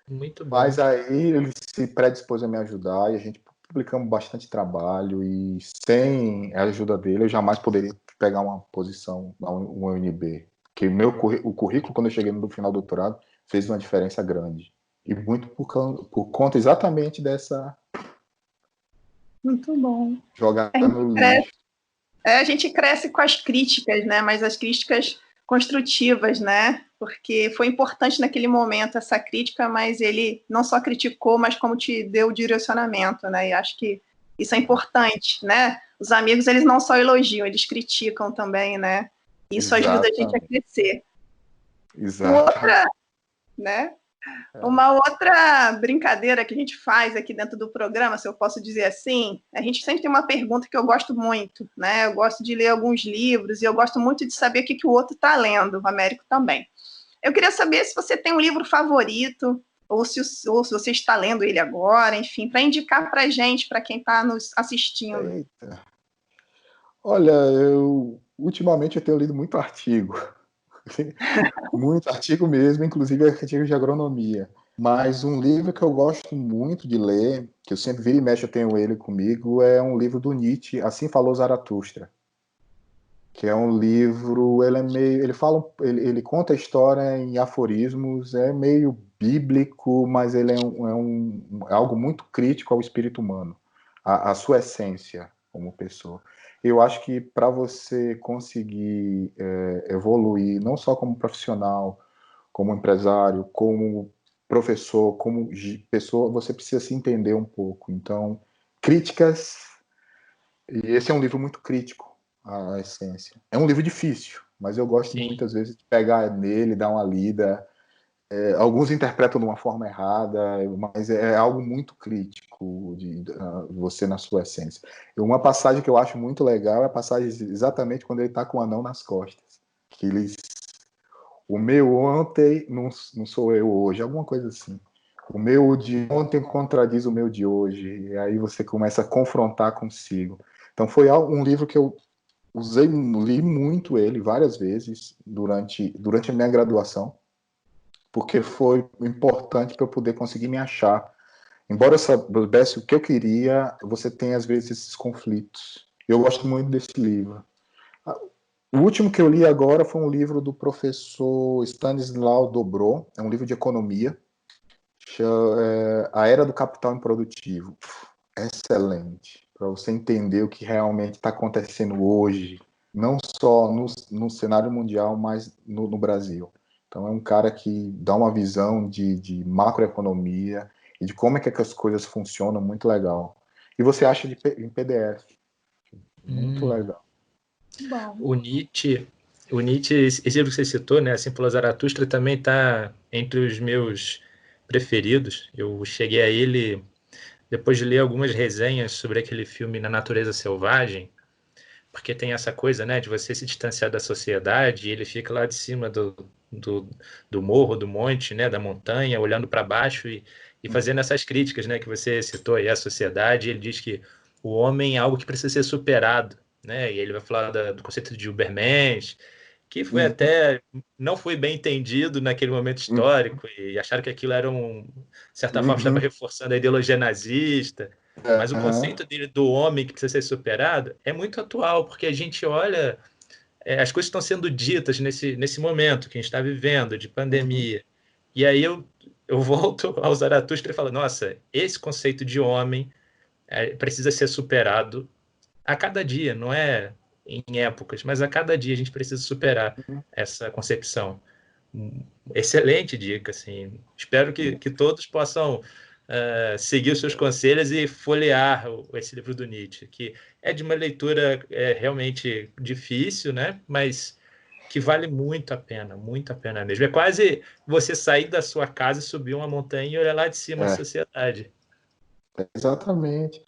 Muito bom. Mas aí ele se predispôs a me ajudar e a gente publicamos bastante trabalho e sem a ajuda dele eu jamais poderia pegar uma posição na UNB. Porque o currículo, quando eu cheguei no final do doutorado, fez uma diferença grande. E muito por conta exatamente dessa... Muito bom. Jogar no lixo. A gente cresce com as críticas, né? Mas as críticas construtivas, né? Porque foi importante naquele momento essa crítica, mas ele não só criticou, mas como te deu o direcionamento, né? E acho que isso é importante, né? Os amigos, eles não só elogiam, eles criticam também, né? Isso ajuda a gente a crescer. Exato. Outra, né? Uma outra brincadeira que a gente faz aqui dentro do programa, se eu posso dizer assim, a gente sempre tem uma pergunta que eu gosto muito, né? Eu gosto de ler alguns livros e eu gosto muito de saber o que o outro está lendo, o Américo também. Eu queria saber se você tem um livro favorito, ou se você está lendo ele agora, enfim, para indicar para a gente, para quem está nos assistindo. Eita. Olha, ultimamente eu tenho lido muito artigo. Muito artigo mesmo, inclusive artigo de agronomia. Mas um livro que eu gosto muito de ler, que eu sempre vira e mexe, eu tenho ele comigo, é um livro do Nietzsche, Assim Falou Zaratustra. Que é um livro, ele conta a história em aforismos, é meio bíblico, mas ele é algo muito crítico ao espírito humano, a sua essência como pessoa. Eu acho que para você conseguir evoluir, não só como profissional, como empresário, como professor, como pessoa, você precisa se entender um pouco. Então, críticas, e esse é um livro muito crítico, a essência. É um livro difícil, mas eu gosto muitas vezes de pegar nele, dar uma lida. Alguns interpretam de uma forma errada, mas é algo muito crítico de você na sua essência. E uma passagem que eu acho muito legal é a passagem exatamente quando ele está com o anão nas costas. Que o meu ontem não sou eu hoje, alguma coisa assim. O meu de ontem contradiz o meu de hoje. E aí você começa a confrontar consigo. Então foi um livro que eu li muito ele várias vezes durante a minha graduação, porque foi importante para eu poder conseguir me achar. Embora eu soubesse o que eu queria, você tem às vezes esses conflitos. Eu gosto muito desse livro. O último que eu li agora foi um livro do professor Stanisław Dobró, é um livro de economia, A Era do Capital Improdutivo. Excelente, para você entender o que realmente está acontecendo hoje, não só no cenário mundial, mas no Brasil. Então é um cara que dá uma visão de macroeconomia e de como é que as coisas funcionam, muito legal. E você acha em PDF. Muito legal. Bom. O Nietzsche, esse livro que você citou, né, Assim Falou Zaratustra, também está entre os meus preferidos. Eu cheguei a ele depois de ler algumas resenhas sobre aquele filme Na Natureza Selvagem, porque tem essa coisa, né, de você se distanciar da sociedade, e ele fica lá de cima do morro, do monte, né, da montanha, olhando para baixo e fazendo essas críticas, né, que você citou aí à sociedade. Ele diz que o homem é algo que precisa ser superado, né, e ele vai falar do conceito de Ubermensch, que foi até não foi bem entendido naquele momento histórico, e acharam que aquilo era de certa forma estava reforçando a ideologia nazista. Mas o conceito dele do homem que precisa ser superado é muito atual, porque a gente olha, as coisas estão sendo ditas nesse momento que a gente está vivendo, de pandemia. E aí eu volto ao Zaratustra e falo, nossa, esse conceito de homem precisa ser superado a cada dia, não é em épocas, mas a cada dia a gente precisa superar essa concepção. Excelente dica, assim. Espero que todos possam seguir os seus conselhos e folhear esse livro do Nietzsche, que é de uma leitura realmente difícil, né? Mas que vale muito a pena mesmo. É quase você sair da sua casa, subir uma montanha e olhar lá de cima a sociedade. Exatamente.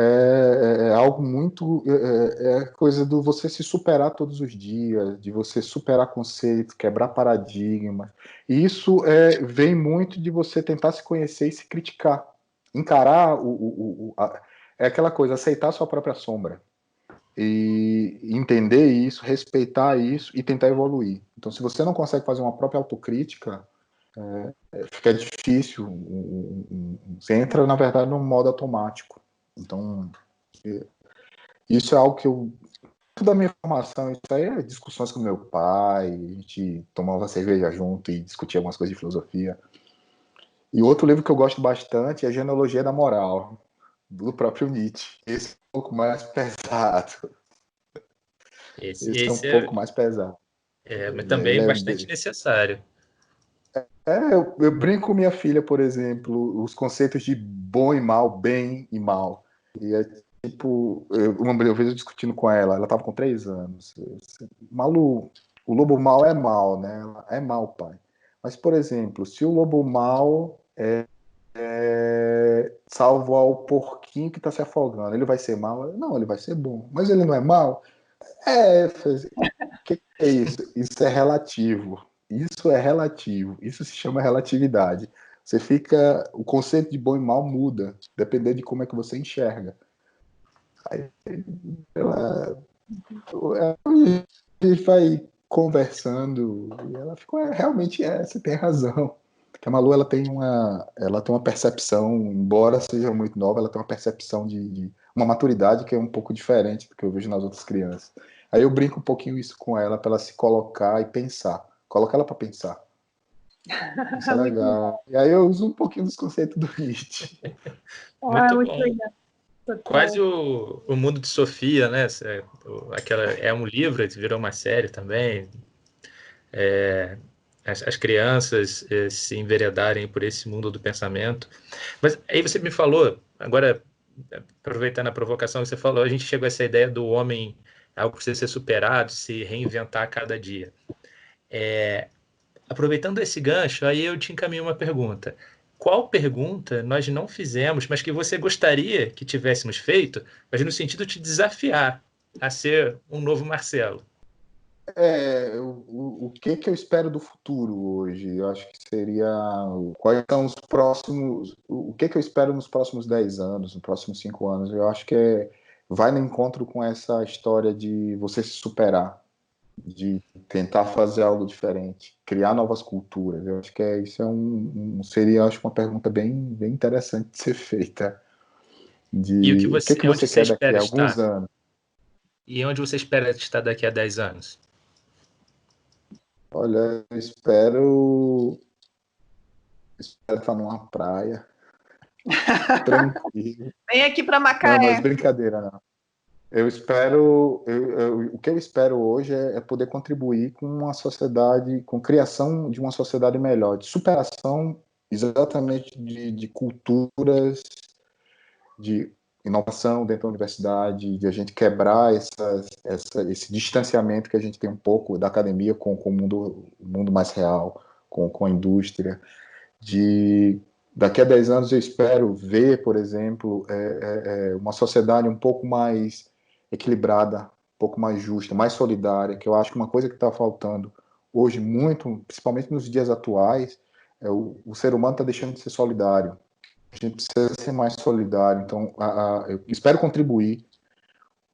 é algo muito... É coisa do você se superar todos os dias, de você superar conceitos, quebrar paradigmas. E isso vem muito de você tentar se conhecer e se criticar. Encarar é aquela coisa, aceitar a sua própria sombra. E entender isso, respeitar isso e tentar evoluir. Então, se você não consegue fazer uma própria autocrítica, fica difícil. Você entra, na verdade, num modo automático. Então, isso é algo que eu... Toda a minha formação, isso aí é discussões com meu pai, a gente tomava cerveja junto e discutia algumas coisas de filosofia. E outro livro que eu gosto bastante é a Genealogia da Moral, do próprio Nietzsche. Esse é um pouco mais pesado. Esse é um pouco mais pesado. Mas também bastante necessário. Eu brinco com minha filha, por exemplo, os conceitos de bom e mal, bem e mal. E tipo, uma vez eu discutindo com ela estava com 3 anos. Malu, o lobo mal é mal, né? Ela, é mal, pai. Mas, por exemplo, se o lobo mal salvar o porquinho que está se afogando, ele vai ser mal? Não, ele vai ser bom. Mas ele não é mal? O que é isso? Isso é relativo. Isso é relativo. Isso se chama relatividade. O conceito de bom e mal muda, dependendo de como é que você enxerga. Aí, a gente vai conversando e ela ficou, realmente você tem razão. Porque a Malu, ela tem uma percepção, embora seja muito nova, ela tem uma percepção de uma maturidade que é um pouco diferente do que eu vejo nas outras crianças. Aí eu brinco um pouquinho isso com ela, para ela se colocar e pensar. Coloca ela para pensar. Isso é legal. E aí eu uso um pouquinho dos conceitos do Nietzsche. Muito bom. Quase o Mundo de Sofia, né? É um livro, virou uma série também. As crianças se enveredarem por esse mundo do pensamento. Mas aí você me falou, agora, aproveitando a provocação que você falou, a gente chegou a essa ideia do homem, algo que precisa ser superado, se reinventar a cada dia. Aproveitando esse gancho, aí eu te encaminho uma pergunta. Qual pergunta nós não fizemos, mas que você gostaria que tivéssemos feito, mas no sentido de te desafiar a ser um novo Marcelo? O que eu espero do futuro hoje? Eu acho que seria quais são os próximos, o que eu espero nos próximos 10 anos, nos próximos 5 anos? Eu acho que vai no encontro com essa história de você se superar, de tentar fazer algo diferente, criar novas culturas. Eu acho que isso seria, acho, uma pergunta bem interessante de ser feita. E O que você quer daqui a alguns estar? anos? E onde você espera estar daqui a 10 anos? Olha, eu espero estar numa praia, tranquilo. Vem aqui para Macaé. Não, mas brincadeira, não. Eu espero, o que eu espero hoje é poder contribuir com uma sociedade, com a criação de uma sociedade melhor, de superação exatamente de culturas, de inovação dentro da universidade, de a gente quebrar esse distanciamento que a gente tem um pouco da academia com o mundo mais real, com a indústria. Daqui a 10 anos eu espero ver, por exemplo, uma sociedade um pouco mais equilibrada, um pouco mais justa, mais solidária, que eu acho que uma coisa que está faltando hoje muito, principalmente nos dias atuais, o ser humano está deixando de ser solidário. A gente precisa ser mais solidário. Então, eu espero contribuir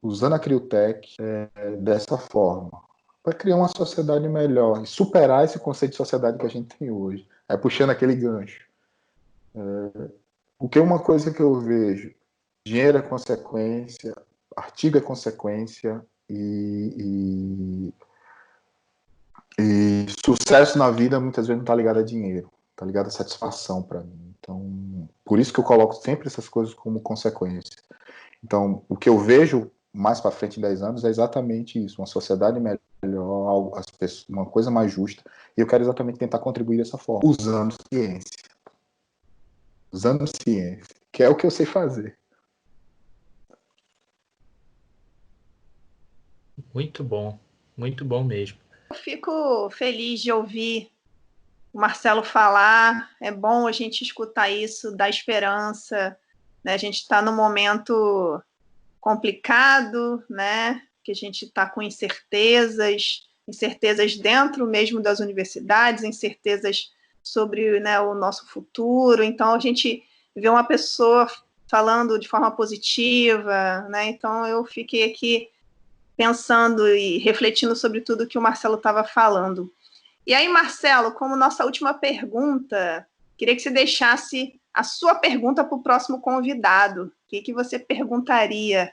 usando a Criotech dessa forma, para criar uma sociedade melhor e superar esse conceito de sociedade que a gente tem hoje. Puxando aquele gancho. Porque uma coisa que eu vejo, dinheiro é consequência, artigo é consequência e sucesso na vida muitas vezes não está ligado a dinheiro, está ligado a satisfação para mim. Então, por isso que eu coloco sempre essas coisas como consequência. Então, o que eu vejo mais para frente em 10 anos é exatamente isso, uma sociedade melhor, uma coisa mais justa, e eu quero exatamente tentar contribuir dessa forma, usando ciência, que é o que eu sei fazer. Muito bom mesmo. Eu fico feliz de ouvir o Marcelo falar, é bom a gente escutar isso, dar esperança, né? A gente está num momento complicado, né? Que a gente está com incertezas dentro mesmo das universidades, incertezas sobre, né, o nosso futuro. Então, a gente vê uma pessoa falando de forma positiva, né? Então, eu fiquei aqui pensando e refletindo sobre tudo que o Marcelo estava falando. E aí, Marcelo, como nossa última pergunta, queria que você deixasse a sua pergunta para o próximo convidado. O que você perguntaria?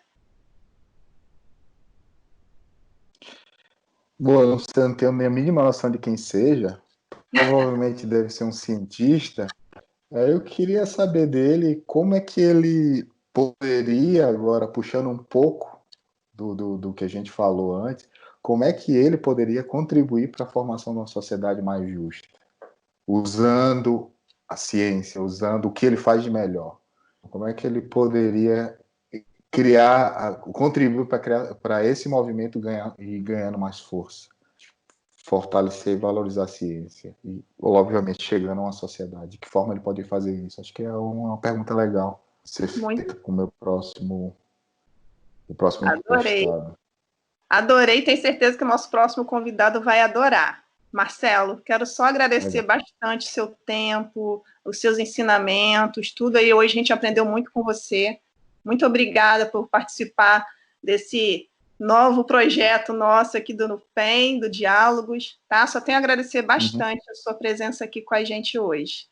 Bom, eu não tenho nem a mínima noção de quem seja. Provavelmente deve ser um cientista. Eu queria saber dele como é que ele poderia, agora puxando um pouco do que a gente falou antes, como é que ele poderia contribuir para a formação de uma sociedade mais justa, usando a ciência, usando o que ele faz de melhor. Como é que ele poderia contribuir para esse movimento ganhando mais força, fortalecer e valorizar a ciência e, obviamente, chegando a uma sociedade. De que forma ele pode fazer isso? Acho que é uma pergunta legal ser feita com o próximo entrevistado. Adorei, tenho certeza que o nosso próximo convidado vai adorar. Marcelo, quero só agradecer bastante o seu tempo, os seus ensinamentos, tudo aí. Hoje a gente aprendeu muito com você. Muito obrigada por participar desse novo projeto nosso aqui do NUPEM, do Diálogos, tá? Só tenho a agradecer bastante a sua presença aqui com a gente hoje.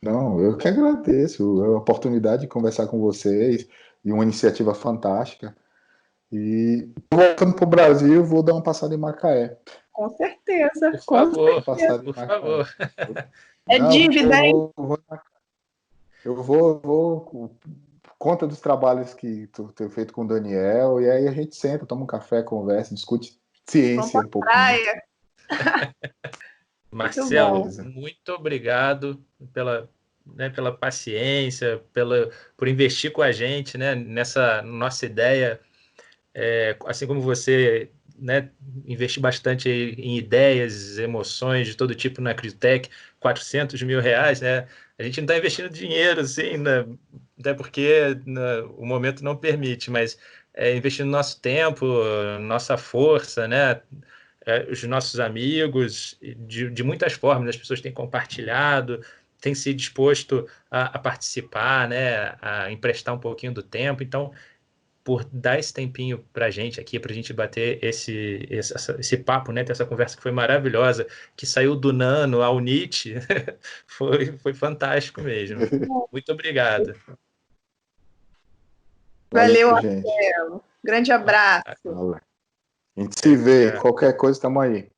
Não, eu que agradeço a oportunidade de conversar com vocês e uma iniciativa fantástica. E voltando para o Brasil, vou dar uma passada em Macaé. Com certeza. Por favor, por favor. É dívida, hein? Eu vou por conta dos trabalhos que tu tem feito com o Daniel, e aí a gente senta, toma um café, conversa, discute ciência um pouquinho. Praia. Marcelo, muito obrigado pela paciência, por investir com a gente, né, nessa nossa ideia. Assim como você, né, investir bastante em ideias, emoções de todo tipo na Critec, 400 mil reais, né? A gente não está investindo dinheiro, assim, né, até porque o momento não permite, mas investindo nosso tempo, nossa força, né? Os nossos amigos, de muitas formas, as pessoas têm compartilhado, têm se disposto a participar, né? A emprestar um pouquinho do tempo, então por dar esse tempinho para a gente aqui, para a gente bater esse papo, né? Ter essa conversa que foi maravilhosa, que saiu do Nano ao Nietzsche, foi fantástico mesmo. Muito obrigado. Valeu, Marcelo. Grande abraço. A gente se vê. Qualquer coisa, estamos aí.